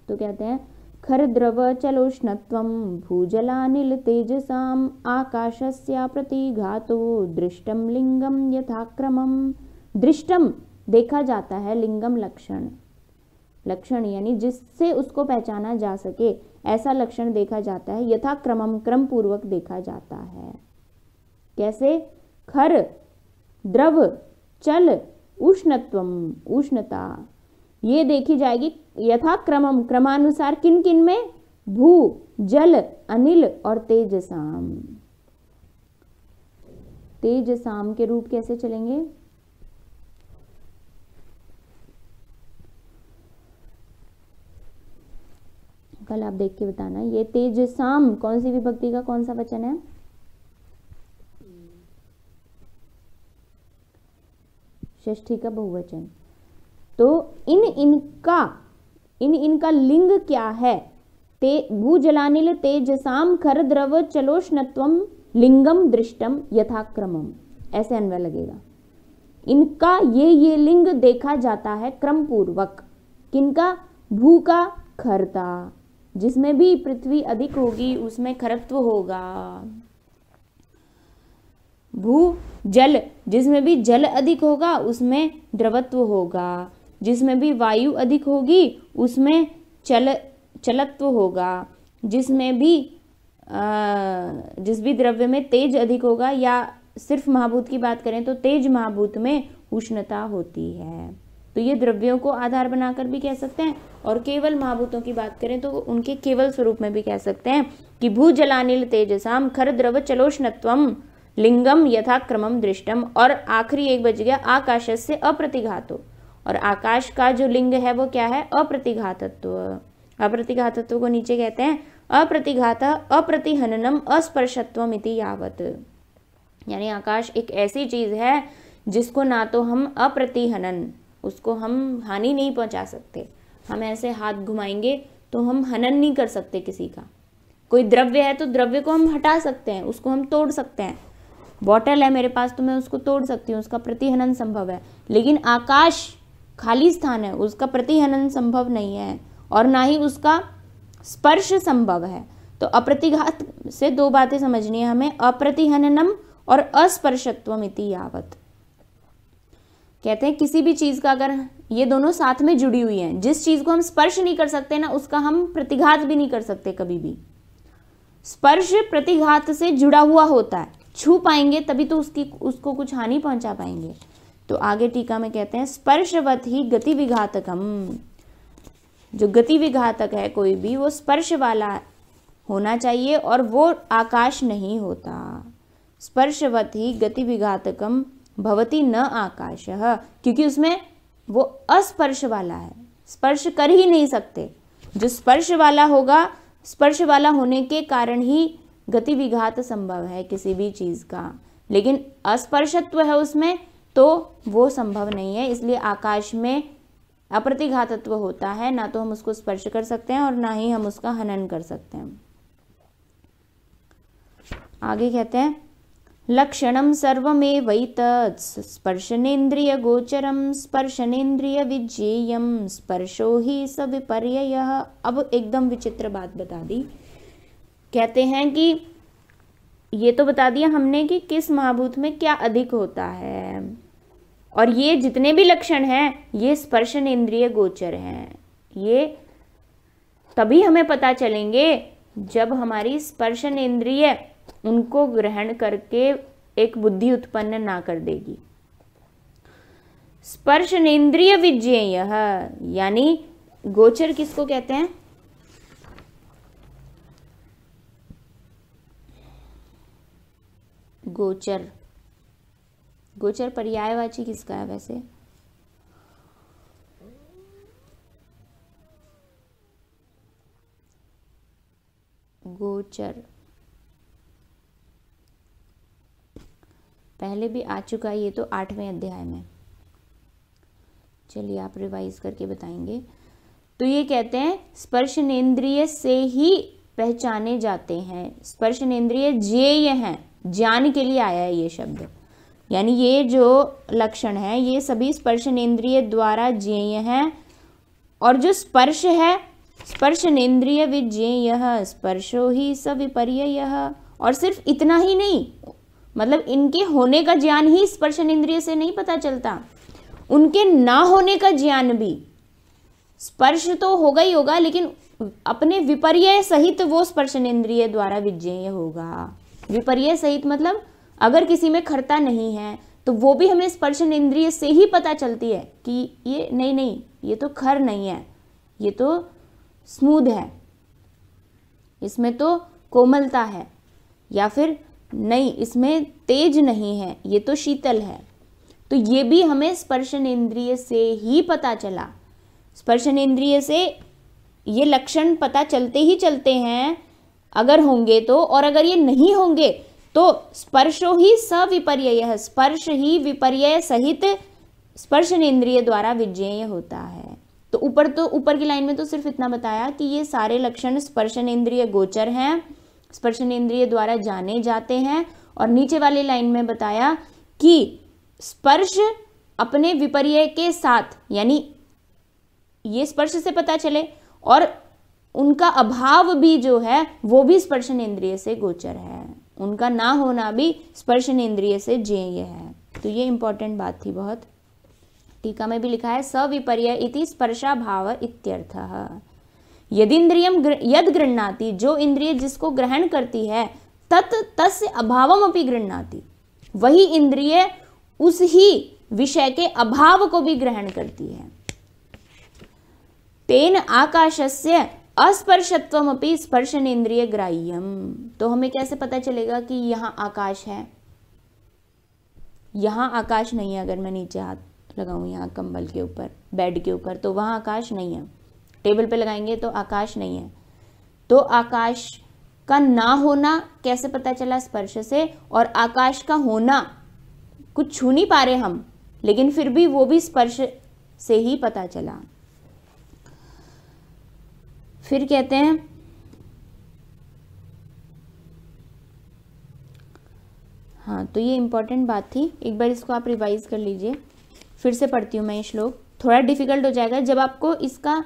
तो कहते हैं खर द्रव चलोष्णत्वं भूजलानिल तेजसाम आकाशस्या प्रतिघातो दृष्टम लिंगम यथाक्रमम। दृष्टम देखा जाता है, लिंगम लक्षण, लक्षण यानी जिससे उसको पहचाना जा सके, ऐसा लक्षण देखा जाता है, यथाक्रमम क्रम पूर्वक देखा जाता है। कैसे? खर द्रव चल उष्णत्वम उष्णता ये देखी जाएगी यथाक्रमम क्रमानुसार, किन किन में? भू जल अनिल और तेजसाम। तेजसाम के रूप कैसे चलेंगे? कल आप देख के बताना। ये तेजसाम कौन सी विभक्ति का कौन सा वचन है? षष्ठी का बहुवचन। तो इनका लिंग क्या है? भूजलानिल तेजसाम खर द्रव चलोष्णत्वम लिंगम दृष्टम यथाक्रमम, ऐसे अन्वय लगेगा। इनका ये लिंग देखा जाता है क्रम पूर्वक। किनका? भू का खरता, जिसमें भी पृथ्वी अधिक होगी उसमें खरत्व होगा। भू जल, जिसमें भी जल अधिक होगा उसमें द्रवत्व होगा। जिसमें भी वायु अधिक होगी उसमें चलत्व होगा। जिसमें भी जिस भी द्रव्य में तेज अधिक होगा, या सिर्फ महाभूत की बात करें तो तेज महाभूत में उष्णता होती है। तो ये द्रव्यों को आधार बनाकर भी कह सकते हैं, और केवल महाभूतों की बात करें तो उनके केवल स्वरूप में भी कह सकते हैं कि भू जलानिल तेजसाम खर द्रव चलोष्णत्वम लिंगम यथाक्रमम दृष्टम। और आखिरी एक बच गया आकाशस्य अप्रतिघातो, और आकाश का जो लिंग है वो क्या है? अप्रतिघातत्व। अप्रतिघातत्व को नीचे कहते हैं अप्रतिघात अप्रतिहननम अस्पर्शत्वम इति यावत। यानी आकाश एक ऐसी चीज है जिसको ना तो हम अप्रतिहनन, उसको हम हानि नहीं पहुंचा सकते, हम ऐसे हाथ घुमाएंगे तो हम हनन नहीं कर सकते किसी का। कोई द्रव्य है तो द्रव्य को हम हटा सकते हैं, उसको हम तोड़ सकते हैं। बॉटल है मेरे पास तो मैं उसको तोड़ सकती हूँ, उसका प्रतिहनन संभव है। लेकिन आकाश खाली स्थान है, उसका प्रतिहनन संभव नहीं है, और ना ही उसका स्पर्श संभव है। तो अप्रतिघात से दो बातें समझनी है हमें, अप्रतिहननम और अस्पर्शत्वम इति यावत। कहते हैं किसी भी चीज का अगर ये दोनों साथ में जुड़ी हुई हैं, जिस चीज को हम स्पर्श नहीं कर सकते ना, उसका हम प्रतिघात भी नहीं कर सकते कभी भी। स्पर्श प्रतिघात से जुड़ा हुआ होता है, छू पाएंगे तभी तो उसको कुछ हानि पहुंचा पाएंगे। तो आगे टीका में कहते हैं स्पर्शवत ही गति विघातकम। जो गति विघातक है कोई भी, वो स्पर्श वाला होना चाहिए, और वो आकाश नहीं होता। स्पर्शवत ही गति विघातकम भवति न आकाशः, क्योंकि उसमें वो अस्पर्श वाला है, स्पर्श कर ही नहीं सकते। जो स्पर्श वाला होगा, स्पर्श वाला होने के कारण ही गति विघात संभव है किसी भी चीज का, लेकिन अस्पर्शत्व है उसमें तो वो संभव नहीं है। इसलिए आकाश में अप्रतिघातत्व होता है, ना तो हम उसको स्पर्श कर सकते हैं और ना ही हम उसका हनन कर सकते हैं। आगे कहते हैं लक्षणम सर्वमेवैतत् स्पर्शनेन्द्रिय गोचरम स्पर्शनेन्द्रिय विज्ञेयम स्पर्शो ही सविपर्ययः। अब एकदम विचित्र बात बता दी। कहते हैं कि ये तो बता दिया हमने कि किस महाभूत में क्या अधिक होता है, और ये जितने भी लक्षण हैं ये स्पर्शनेन्द्रिय गोचर हैं। ये तभी हमें पता चलेंगे जब हमारी स्पर्शनेन्द्रिय उनको ग्रहण करके एक बुद्धि उत्पन्न ना कर देगी। स्पर्शनेन्द्रिय विज्ञेयः यानी गोचर किसको कहते हैं? गोचर, गोचर पर्यायवाची किसका है वैसे? गोचर पहले भी आ चुका है, ये तो 8वें अध्याय में। चलिए आप रिवाइज करके बताएंगे। तो ये कहते हैं स्पर्शनेंद्रिय से ही पहचाने जाते हैं। स्पर्शनेंद्रिय ज्ञेय हैं, ज्ञान के लिए आया है ये शब्द, यानी ये जो लक्षण है ये सभी स्पर्शनेंद्रिय द्वारा ज्ञेय हैं। और जो स्पर्श है, स्पर्शनेंद्रिय विज्ञेयः स्पर्शो ही स विपर्ययः। और सिर्फ इतना ही नहीं, मतलब इनके होने का ज्ञान ही स्पर्शनेंद्रिय से नहीं पता चलता, उनके ना होने का ज्ञान भी। स्पर्श तो होगा ही होगा, लेकिन अपने विपर्यय सहित वो स्पर्शनेंद्रिय द्वारा विज्ञेय होगा। विपर्यय सहित मतलब अगर किसी में खरता नहीं है तो वो भी हमें स्पर्शनेंद्रिय से ही पता चलती है कि ये नहीं, ये तो खर नहीं है, ये तो स्मूथ है, इसमें तो कोमलता है, या फिर नहीं इसमें तेज नहीं है, ये तो शीतल है। तो ये भी हमें स्पर्शनेंद्रिय से ही पता चला। स्पर्शनेंद्रिय से ये लक्षण पता चलते ही चलते हैं अगर होंगे तो, और अगर ये नहीं होंगे तो स्पर्शो ही सविपर्ययः, स्पर्श ही विपर्यय सहित स्पर्शनेंद्रिय द्वारा विज्ञेय होता है। तो ऊपर की लाइन में तो सिर्फ इतना बताया कि ये सारे लक्षण स्पर्शनेंद्रिय गोचर हैं, स्पर्शनेंद्रिय द्वारा जाने जाते हैं। और नीचे वाली लाइन में बताया कि स्पर्श अपने विपर्यय के साथ, यानी ये स्पर्श से पता चले और उनका अभाव भी जो है वो भी स्पर्शनेंद्रिय से गोचर है, उनका ना होना भी स्पर्शनेंद्रिय से ज्ञेय है। तो ये इंपॉर्टेंट बात थी बहुत। टीका में भी लिखा है सविपर्य इति स्पर्शाभाव इत्यर्थः। यदिंद्रियम यद गृह्णाति, जो इंद्रिय जिसको ग्रहण करती है, तत् तस्य अभावम अपि गृह्णाति, वही इंद्रिय उस ही विषय के अभाव को भी ग्रहण करती है। तेन आकाशस्य अस्पर्शत्वमपि स्पर्शनेंद्रिय ग्राह्यम। तो हमें कैसे पता चलेगा कि यहाँ आकाश है? यहाँ आकाश नहीं है। अगर मैं नीचे हाथ लगाऊं यहाँ कंबल के ऊपर, बेड के ऊपर, तो वहाँ आकाश नहीं है। टेबल पे लगाएंगे तो आकाश नहीं है। तो आकाश का ना होना कैसे पता चला? स्पर्श से। और आकाश का होना कुछ छू नहीं पा रहे हम, लेकिन फिर भी वो भी स्पर्श से ही पता चला। फिर कहते हैं हाँ, तो ये इंपॉर्टेंट बात थी, एक बार इसको आप रिवाइज कर लीजिए। फिर से पढ़ती हूँ मैं ये श्लोक, थोड़ा डिफिकल्ट हो जाएगा जब आपको इसका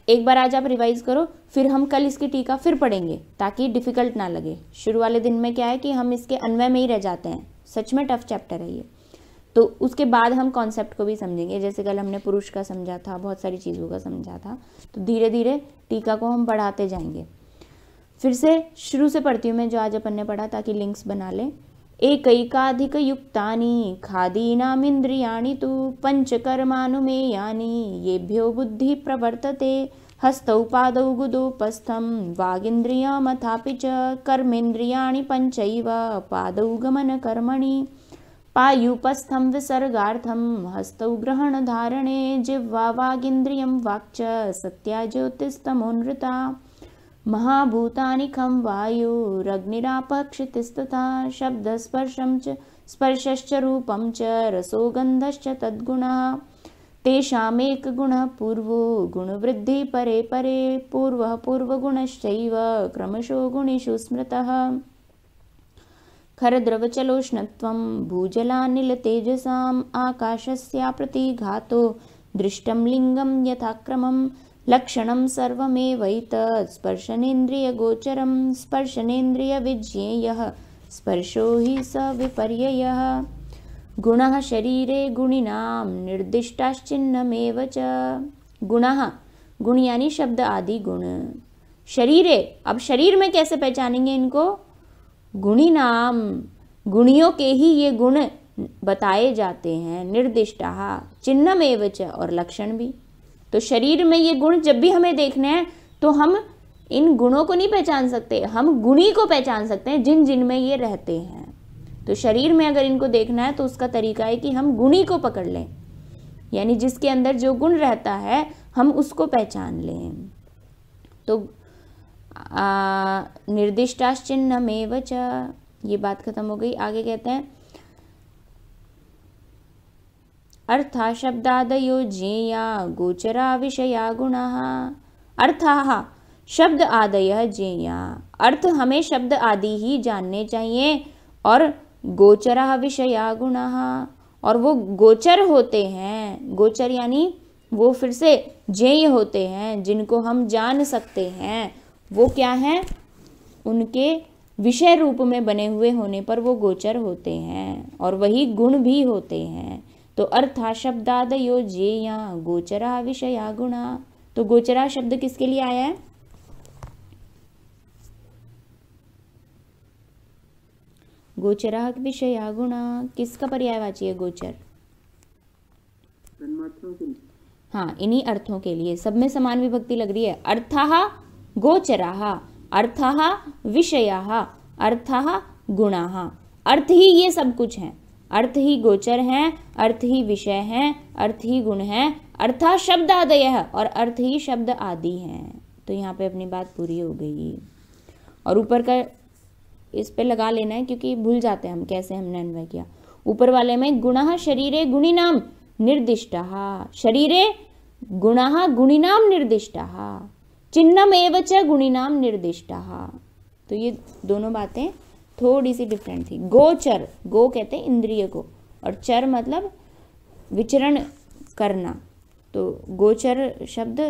एक बार आज आप रिवाइज करो, फिर हम कल इसकी टीका फिर पढ़ेंगे ताकि डिफिकल्ट ना लगे। शुरू वाले दिन में क्या है कि हम इसके अन्वय में ही रह जाते हैं, सच में टफ चैप्टर है ये। तो उसके बाद हम कॉन्सेप्ट को भी समझेंगे, जैसे कल हमने पुरुष का समझा था, बहुत सारी चीज़ों का समझा था। तो धीरे धीरे टीका को हम बढ़ाते जाएंगे। फिर से शुरू से पढ़ती हूँ मैं जो आज अपन ने पढ़ा, ताकि लिंक्स बना लें। एकैकाधिक युक्तानि खादीनामिन्द्रियाणि तु पंचकर्मानुमेयानि येभ्यो बुद्धि प्रवर्तते हस्तौ पादौ गुदोपस्थं वागिन्द्रियमथापि च कर्मेन्द्रियाणि पंचैव पादौ गमनकर्मणि पायुपस्थं विसर्गार्थं हस्तौ ग्रहणधारणे जिह्वा वागिन्द्रियं वाक् च सत्या ज्योतिस्तमोनृता महाभूतानि खं वायुरग्निरापक्षितिस्तथा शब्दस्पर्शं च स्पर्शश्च रूपं च रसो गन्धश्च तद्गुणः तेषामेकगुणः पूर्वो गुणवृद्धि परे परे पूर्वः पूर्वगुणश्चैव क्रमशो गुणेषु स्मृतः खरद्रवचलोष्णत्वं भूजलानिलतेजसाम् आकाशस्याप्रतिघातो दृष्टं लिङ्गं यथाक्रमं लक्षणं सर्वमेवैतत् स्पर्शनेन्द्रियगोचरं स्पर्शनेन्द्रियविज्ञेयः स्पर्शो हि स विपर्ययः गुणः शरीरे गुणिनां निर्दिष्टाश्चिन्नमेव च। गुणः, गुण यानी शब्द आदि गुण। शरीरे, अब शरीर में कैसे पहचानेंगे इनको? गुणिनाम, गुणियों के ही ये गुण बताए जाते हैं। निर्दिष्टा, चिन्हमेव च, और लक्षण भी। तो शरीर में ये गुण जब भी हमें देखने हैं तो हम इन गुणों को नहीं पहचान सकते, हम गुणी को पहचान सकते हैं जिन जिन में ये रहते हैं। तो शरीर में अगर इनको देखना है तो उसका तरीका है कि हम गुणी को पकड़ लें, यानी जिसके अंदर जो गुण रहता है हम उसको पहचान लें। तो निर्दिष्टाश्चिन्नमेव च, ये बात खत्म हो गई। आगे कहते हैं अर्थः शब्दादयो ज्ञेया गोचरा विषया गुणाः। अर्थाः शब्द आदयः ज्ञेया, अर्थ हमें शब्द आदि ही जानने चाहिए, और गोचरा विषया गुणाः, और वो गोचर होते हैं, गोचर यानी वो फिर से ज्ञेय होते हैं, जिनको हम जान सकते हैं। वो क्या है? उनके विषय रूप में बने हुए होने पर वो गोचर होते हैं, और वही गुण भी होते हैं। तो अर्थात शब्दादयो ज्ञेया गोचरा विषया गुणा। तो गोचरा शब्द किसके लिए आया है? गोचरा विषया गुणा किसका पर्यायवाची है? गोचर। तन्मात्राओं के लिए। हाँ, इन्हीं अर्थों के लिए। सब में समान विभक्ति लग रही है। अर्थाः गोचराः, अर्थाः विषयाः, अर्थाः गुणाः। अर्थ ही ये सब कुछ है, अर्थ ही गोचर हैं, अर्थ ही विषय हैं, अर्थ ही गुण हैं, अर्थाः शब्द आदयः, और अर्थ ही शब्द आदि हैं। तो यहाँ पे अपनी बात पूरी हो गई। और ऊपर का इस पे लगा लेना है, क्योंकि भूल जाते हैं हम कैसे हमने अन्वय किया। ऊपर वाले में गुणः शरीरे गुणिनाम निर्दिष्टः, शरीरे गुणः गुणिनाम निर्दिष्टः, चिन्हम एव च गुणिनाम निर्दिष्टः। तो ये दोनों बातें थोड़ी सी डिफरेंट थी। गोचर, गो कहते हैं इंद्रिय को, और चर मतलब विचरण करना। तो गोचर शब्द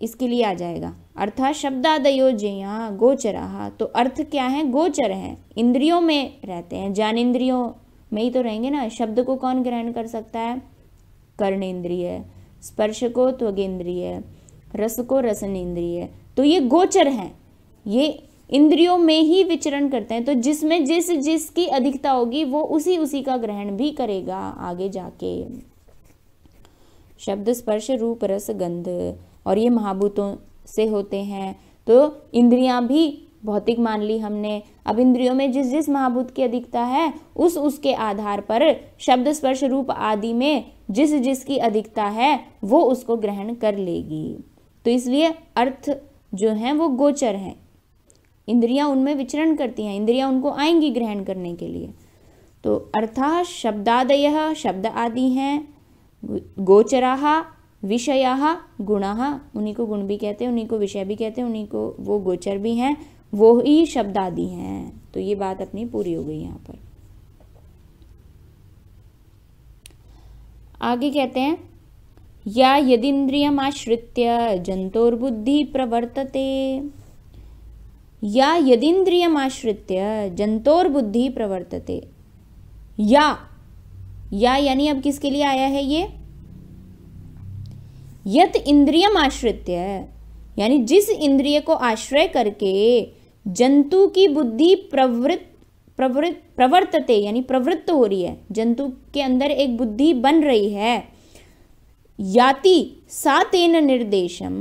इसके लिए आ जाएगा। अर्थात शब्दादयो ज्ञेया गोचराः, तो अर्थ क्या है? गोचर है, इंद्रियों में रहते हैं, ज्ञानेंद्रियों में ही तो रहेंगे ना। शब्द को कौन ग्रहण कर सकता है? कर्णेंद्रिय, स्पर्श को त्वगेंद्रिय, रस को रसनेंद्रिय। तो ये गोचर हैं, ये इंद्रियों में ही विचरण करते हैं। तो जिसमें जिसकी अधिकता होगी वो उसी का ग्रहण भी करेगा आगे जाके। शब्द स्पर्श रूप रस गंध, और ये महाभूतों से होते हैं। तो इंद्रियां भी भौतिक मान ली हमने। अब इंद्रियों में जिस महाभूत की अधिकता है उसके आधार पर शब्द स्पर्श रूप आदि में जिसकी अधिकता है वो उसको ग्रहण कर लेगी। तो इसलिए अर्थ जो हैं वो गोचर हैं, इंद्रियां उनमें विचरण करती हैं, इंद्रियां उनको आएंगी ग्रहण करने के लिए। तो अर्थाः शब्दादयः, शब्द आदि हैं, गोचराः विषयाः गुणाः, उन्हीं को गुण भी कहते हैं, उन्हीं को विषय भी कहते हैं, उन्हीं को वो गोचर भी हैं, वो ही शब्द आदि हैं। तो ये बात अपनी पूरी हो गई यहाँ पर। आगे कहते हैं या यदिन्द्रियमाश्रित्य जंतोर्बुद्धि प्रवर्तते, या यदिन्द्रियमाश्रित्य जंतोर्बुद्धि प्रवर्तते। या यानी अब किसके लिए आया है ये? यत इंद्रियम आश्रित्य, यानी जिस इंद्रिय को आश्रय करके जंतु की बुद्धि प्रवर्तते यानी प्रवृत्त हो रही है, जंतु के अंदर एक बुद्धि बन रही है। याति सा तेन निर्देशम,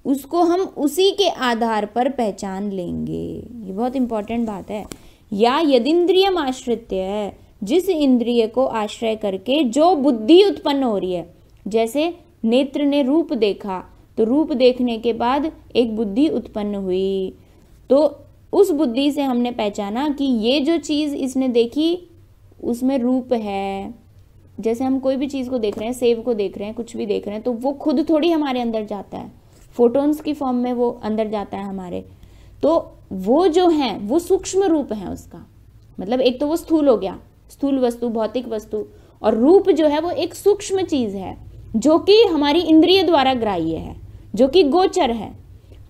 उसको हम उसी के आधार पर पहचान लेंगे। ये बहुत इंपॉर्टेंट बात है। या यदिन्द्रियम आश्रित्य, जिस इंद्रिय को आश्रय करके जो बुद्धि उत्पन्न हो रही है। जैसे नेत्र ने रूप देखा, तो रूप देखने के बाद एक बुद्धि उत्पन्न हुई, तो उस बुद्धि से हमने पहचाना कि ये जो चीज़ इसने देखी उसमें रूप है। जैसे हम कोई भी चीज़ को देख रहे हैं, सेब को देख रहे हैं, कुछ भी देख रहे हैं, तो वो खुद थोड़ी हमारे अंदर जाता है, फोटोन्स की फॉर्म में वो अंदर जाता है हमारे। तो वो जो है वो सूक्ष्म रूप है उसका, मतलब एक तो वो स्थूल हो गया, स्थूल वस्तु, भौतिक वस्तु, और रूप जो है वो एक सूक्ष्म चीज़ है जो कि हमारी इंद्रिय द्वारा ग्राह्य है, जो कि गोचर है।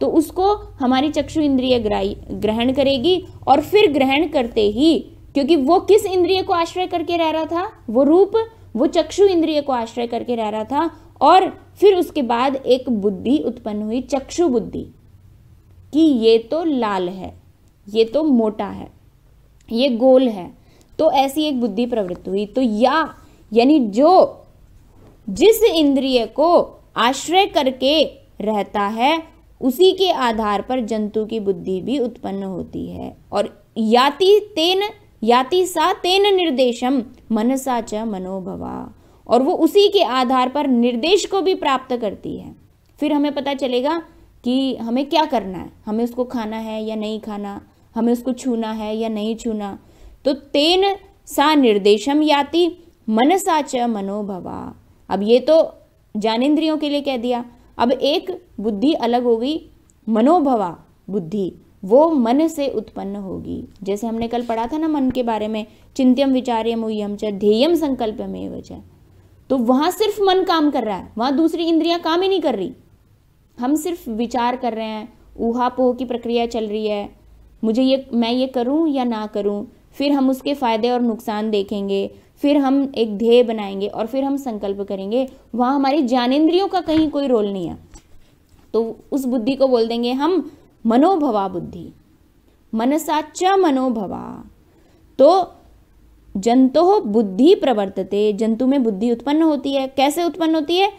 तो उसको हमारी चक्षु इंद्रिय ग्रहण करेगी, और फिर ग्रहण करते ही, क्योंकि वो किस इंद्रिय को आश्रय करके रह रहा था, वो रूप, वो चक्षु इंद्रिय को आश्रय करके रह रहा था, और फिर उसके बाद एक बुद्धि उत्पन्न हुई, चक्षु बुद्धि, कि ये तो लाल है, ये तो मोटा है, ये गोल है। तो ऐसी एक बुद्धि प्रवृत्त हुई। तो यानी जो जिस इंद्रिय को आश्रय करके रहता है उसी के आधार पर जंतु की बुद्धि भी उत्पन्न होती है। और याति सा तेन निर्देशम मनसा च मनोभवा, और वो उसी के आधार पर निर्देश को भी प्राप्त करती है। फिर हमें पता चलेगा कि हमें क्या करना है, हमें उसको खाना है या नहीं खाना, हमें उसको छूना है या नहीं छूना। तो तेन सा निर्देशम याति मनसा च मनोभवा। अब ये तो ज्ञानेंद्रियों के लिए कह दिया, अब एक बुद्धि अलग होगी, मनोभवा बुद्धि, वो मन से उत्पन्न होगी। जैसे हमने कल पढ़ा था ना मन के बारे में, चिंत्यम विचार्यम ऊह्यम च ध्येयम संकल्पमेव च, तो वहां सिर्फ मन काम कर रहा है, वहां दूसरी इंद्रियां काम ही नहीं कर रही। हम सिर्फ विचार कर रहे हैं, ऊहापोह की प्रक्रिया चल रही है, मैं ये करूं या ना करूं, फिर हम उसके फायदे और नुकसान देखेंगे, फिर हम एक ध्येय बनाएंगे और फिर हम संकल्प करेंगे। वहां हमारी ज्ञानेंद्रियों का कहीं कोई रोल नहीं है। तो उस बुद्धि को बोल देंगे हम मनोभवा बुद्धि, मनसा च मनोभवा। तो जंतु बुद्धि प्रवर्तते, जंतु में बुद्धि उत्पन्न होती है। कैसे उत्पन्न होती है?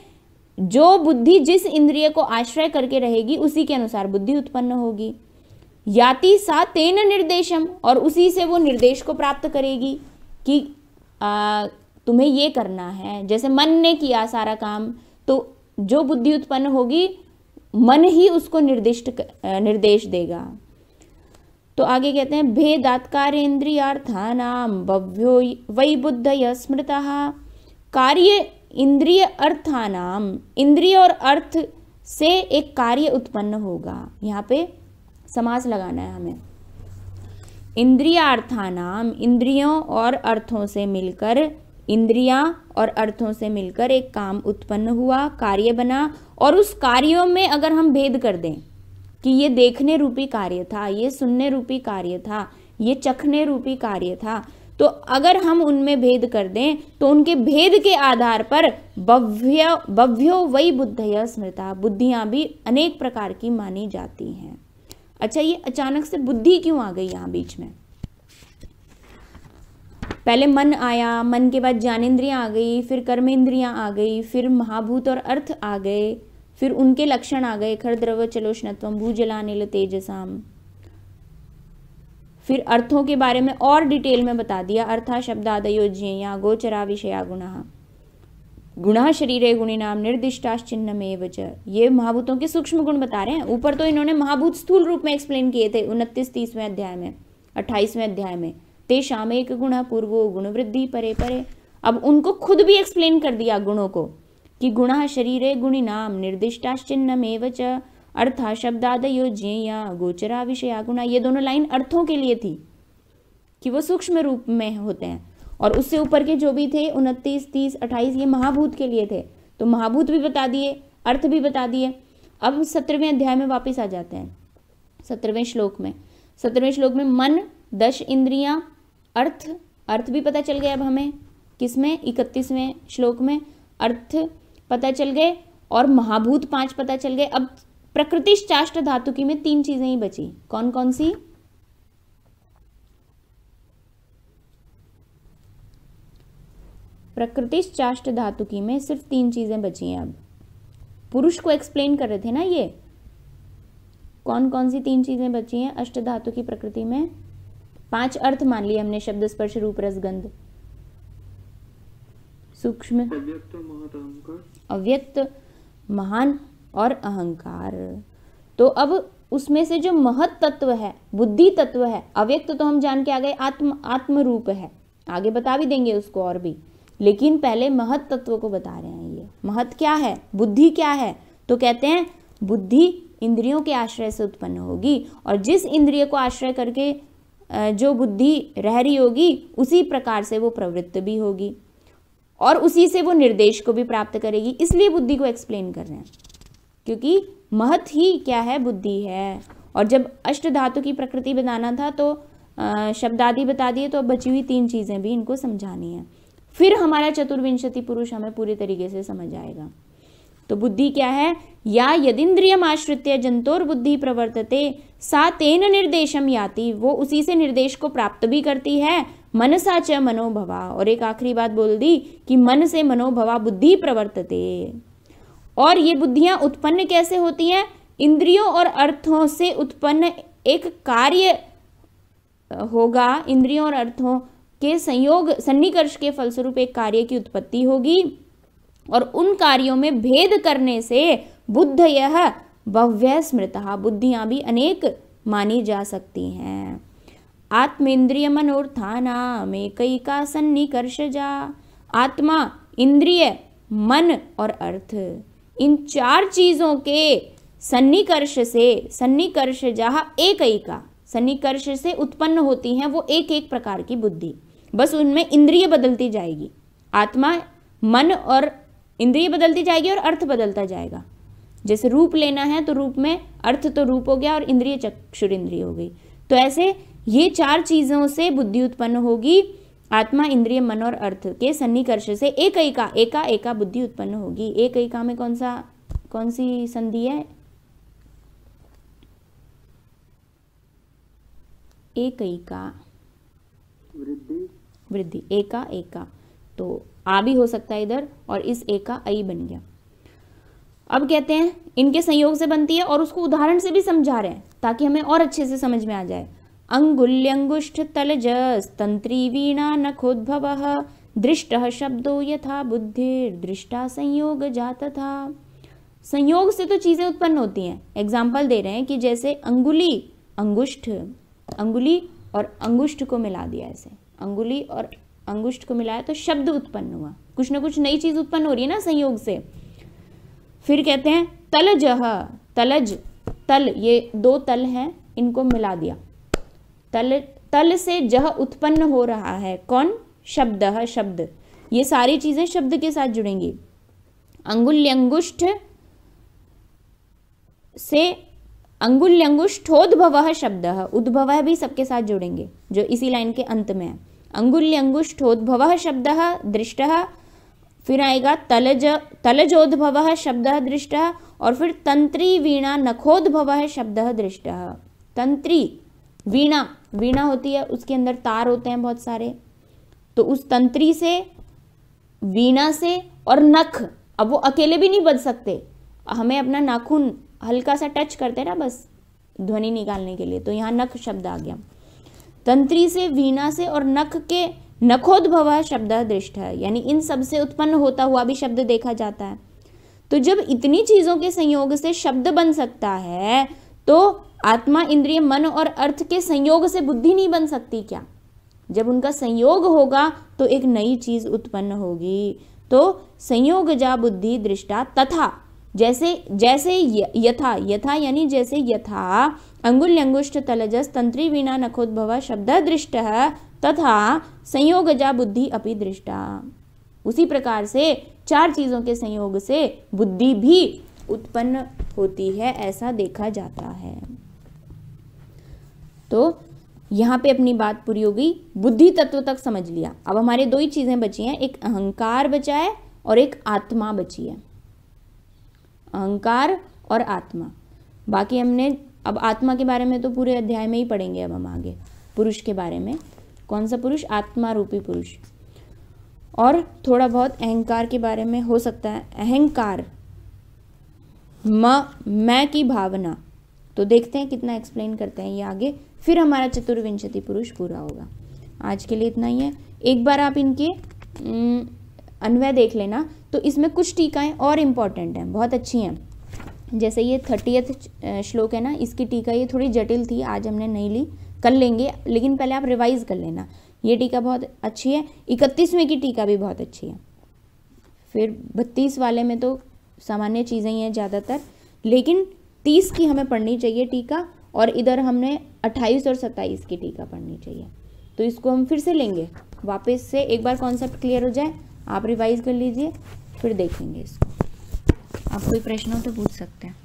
जो बुद्धि जिस इंद्रिय को आश्रय करके रहेगी उसी के अनुसार बुद्धि उत्पन्न होगी। याति सा तेन निर्देशम, और उसी से वो निर्देश को प्राप्त करेगी कि तुम्हें ये करना है। जैसे मन ने किया सारा काम, तो जो बुद्धि उत्पन्न होगी मन ही उसको निर्देश देगा। तो आगे कहते हैं भेदात्कारेन्द्रियार्थानाम बभ्यो वै बुद्धय स्मृतः। कार्य इंद्रिय अर्थानाम, इंद्रिय और अर्थ से एक कार्य उत्पन्न होगा। यहाँ पे समास लगाना है हमें। इंद्रियार्थानाम, इंद्रियों और अर्थों से मिलकर, इंद्रियां और अर्थों से मिलकर एक काम उत्पन्न हुआ, कार्य बना। और उस कार्यों में अगर हम भेद कर दें कि ये देखने रूपी कार्य था, ये सुनने रूपी कार्य था, ये चखने रूपी कार्य था, तो अगर हम उनमें भेद कर दें तो उनके भेद के आधार पर बभ्यो वै बुद्धय स्मृता, बुद्धियां भी अनेक प्रकार की मानी जाती हैं। अच्छा, ये अचानक से बुद्धि क्यों आ गई यहाँ बीच में? पहले मन आया, मन के बाद ज्ञानेंद्रियां आ गई, फिर कर्मेंद्रियां आ गई, फिर महाभूत और अर्थ आ गए, फिर उनके लक्षण आ गए, खरद्रव चलोष्णत्वम भूजलानिल तेजसाम। फिर अर्थों के बारे में और डिटेल में बता दिया। अर्था शब्दादयो ज्ञेया गोचरा विषया गुणः, गुणः शरीरे गुणिनाम निर्दिष्टाश्चिन्नमेव च। ये महाभूतों के सूक्ष्म गुण बता रहे हैं। ऊपर तो इन्होंने महाभूत स्थूल रूप में एक्सप्लेन किए थे 29-30वें अध्याय में, 28वें अध्याय में। तेषाम एक गुण पूर्वो गुण वृद्धि परे परे। अब उनको खुद भी एक्सप्लेन कर दिया गुणों को कि गुणः शरीरे गुणिनाम निर्दिष्टाश्चिन्नमेव च अर्था शब्दादयो ज्ञेया गोचरा विषया गुणा। ये दोनों लाइन अर्थों के लिए थी कि वो सूक्ष्म रूप में होते हैं, और उससे ऊपर के जो भी थे 29, 30, 28 ये महाभूत के लिए थे। तो महाभूत भी बता दिए, अर्थ भी बता दिए। अब 17वें अध्याय में वापस आ जाते हैं। 17वें श्लोक में, 17वें श्लोक में मन, 10 इंद्रियां, अर्थ भी पता चल गया अब हमें। किसमें? 31वें श्लोक में अर्थ पता चल गए और महाभूत 5 पता चल गए। अब प्रकृतिश्चाष्ट धातुकी में 3 चीजें ही बची। कौन कौन सी? प्रकृतिश्चाष्ट धातुकी में सिर्फ 3 चीजें बची हैं। अब पुरुष को एक्सप्लेन कर रहे थे ना ये, कौन कौन सी 3 चीजें बची हैं अष्ट धातु की प्रकृति में? 5 अर्थ मान लिए हमने, शब्द स्पर्श रूप रस गंध। सूक्ष्म, अव्यक्त, महान और अहंकार। तो अब उसमें से जो महत तत्व है, बुद्धि तत्व है, अव्यक्त तो हम जान के आ गए आत्म रूप है, आगे बता भी देंगे उसको और भी, लेकिन पहले महत तत्व को बता रहे हैं। ये महत क्या है, बुद्धि क्या है? तो कहते हैं बुद्धि इंद्रियों के आश्रय से उत्पन्न होगी, और जिस इंद्रिय को आश्रय करके जो बुद्धि रह रही होगी उसी प्रकार से वो प्रवृत्त भी होगी और उसी से वो निर्देश को भी प्राप्त करेगी। इसलिए बुद्धि को एक्सप्लेन कर रहे हैं, क्योंकि महत ही क्या है? बुद्धि है। और जब अष्ट धातु की प्रकृति बताना था तो शब्दादि बता दिए, तो अब बची हुई 3 चीजें भी इनको समझानी है। फिर हमारा चतुर्विंशति पुरुष हमें पूरी तरीके से समझ आएगा। तो बुद्धि क्या है? या यदिन्द्रियम आश्रित्य जंतोर बुद्धि प्रवर्तते सा तेन निर्देशम याति, वो उसी से निर्देश को प्राप्त भी करती है। मनसा च मनोभवा, और एक आखिरी बात बोल दी कि मन से मनोभवा बुद्धि प्रवर्तते। और ये बुद्धियां उत्पन्न कैसे होती हैं? इंद्रियों और अर्थों से उत्पन्न एक कार्य होगा, इंद्रियों और अर्थों के संयोग सन्निकर्ष के फलस्वरूप एक कार्य की उत्पत्ति होगी, और उन कार्यों में भेद करने से बुद्धयः बह्व्यः स्मृतः, बुद्धियां भी अनेक मानी जा सकती हैं। आत्मेन्द्रिय मनोर्थानामेकैका सन्निकर्षजा, आत्मा, इंद्रिय, मन और अर्थ, इन 4 चीजों के सन्निकर्ष से, सन्निकर्ष जहां एक का, सन्निकर्ष से उत्पन्न होती हैं वो एक एक प्रकार की बुद्धि, बस उनमें इंद्रिय बदलती जाएगी। आत्मा, मन और इंद्रिय बदलती जाएगी और अर्थ बदलता जाएगा। जैसे रूप लेना है तो रूप में अर्थ तो रूप हो गया और इंद्रिय चक्षुरिंद्रिय हो गई। तो ऐसे ये 4 चीजों से बुद्धि उत्पन्न होगी। आत्मा, इंद्रिय, मन और अर्थ के सन्निकर्ष से एका बुद्धि उत्पन्न होगी। एका में कौन सी संधि है? एका वृद्धि, एका तो आ भी हो सकता है इधर, और इस एका आई बन गया। अब कहते हैं इनके संयोग से बनती है, और उसको उदाहरण से भी समझा रहे हैं ताकि हमें और अच्छे से समझ में आ जाए। अंगुल्यंगुष्ठ तलजस तंत्री वीणा नखोद्भवः दृष्टः शब्दो यथा बुद्धिर दृष्टा संयोग जाता था। संयोग से तो चीजें उत्पन्न होती हैं। एग्जाम्पल दे रहे हैं कि जैसे अंगुली, अंगुष्ठ, अंगुली और अंगुष्ठ को मिला दिया, ऐसे अंगुली और अंगुष्ठ को मिलाया तो शब्द उत्पन्न हुआ। कुछ ना कुछ नई चीज उत्पन्न हो रही है ना संयोग से। फिर कहते हैं तलजह, तलज, तल, ये 2 तल हैं, इनको मिला दिया। तल से जह उत्पन्न हो रहा है, कौन? शब्द, शब्द। ये सारी चीजें शब्द के साथ जुड़ेंगी। अंगुल्यंगुष्ठ से अंगुल्यंगुष्ठोद्भवः शब्दः, उद्भवः भी सबके साथ जुड़ेंगे जो इसी लाइन के अंत में है। अंगुल्यंगुष्ठोद्भवः शब्दः दृष्टः, फिर आएगा तलजोद्भवः शब्दः दृष्टः, और फिर तंत्री वीणा नखोद्भवः शब्दः दृष्टः। तंत्री, वीणा, वीणा होती है, उसके अंदर तार होते हैं बहुत सारे, तो उस तंत्री से, वीणा से और नख, अब वो अकेले भी नहीं बज सकते, हमें अपना नाखून हल्का सा टच करते ना बस ध्वनि निकालने के लिए, तो यहाँ नख शब्द आ गया। तंत्री से, वीणा से और नख के नखोद्भव शब्द दृष्ट है, यानी इन सब से उत्पन्न होता हुआ भी शब्द देखा जाता है। तो जब इतनी चीजों के संयोग से शब्द बन सकता है तो आत्मा, इंद्रिय, मन और अर्थ के संयोग से बुद्धि नहीं बन सकती क्या? जब उनका संयोग होगा तो एक नई चीज उत्पन्न होगी। तो संयोग जा बुद्धि दृष्टा तथा, जैसे जैसे यथा, यथा यानी जैसे यथा अंगुल्यंगुष्ठ तलजस तंत्री वीणा नखोद्भव शब्द दृष्ट तथा संयोगजा बुद्धि अपि दृष्टा, उसी प्रकार से 4 चीजों के संयोग से बुद्धि भी उत्पन्न होती है, ऐसा देखा जाता है। तो यहाँ पे अपनी बात पूरी हो गई, बुद्धि तत्व तक समझ लिया। अब हमारे 2 ही चीजें बची हैं, एक अहंकार बचा है और एक आत्मा बची है। अहंकार और आत्मा, बाकी हमने अब आत्मा के बारे में तो पूरे अध्याय में ही पढ़ेंगे। अब हम आगे पुरुष के बारे में, कौन सा पुरुष? आत्मा रूपी पुरुष। और थोड़ा बहुत अहंकार के बारे में हो सकता है। अहंकार, मैं की भावना, तो देखते हैं कितना एक्सप्लेन करते हैं ये आगे, फिर हमारा चतुर्विंशति पुरुष पूरा होगा। आज के लिए इतना ही है। एक बार आप इनके अन्वय देख लेना, तो इसमें कुछ टीकाएं और इम्पॉर्टेंट हैं, बहुत अच्छी हैं। जैसे ये 30th श्लोक है ना, इसकी टीका ये थोड़ी जटिल थी, आज हमने नहीं ली, कर लेंगे, लेकिन पहले आप रिवाइज कर लेना। ये टीका बहुत अच्छी है। 31वें की टीका भी बहुत अच्छी है। फिर 32 वाले में तो सामान्य चीज़ें ही हैं ज़्यादातर, लेकिन 30 की हमें पढ़नी चाहिए टीका, और इधर हमने 28 और 27 की टीका पढ़नी चाहिए। तो इसको हम फिर से लेंगे वापस से, एक बार कॉन्सेप्ट क्लियर हो जाए, आप रिवाइज कर लीजिए, फिर देखेंगे इसको। आप कोई प्रश्न हो तो पूछ सकते हैं।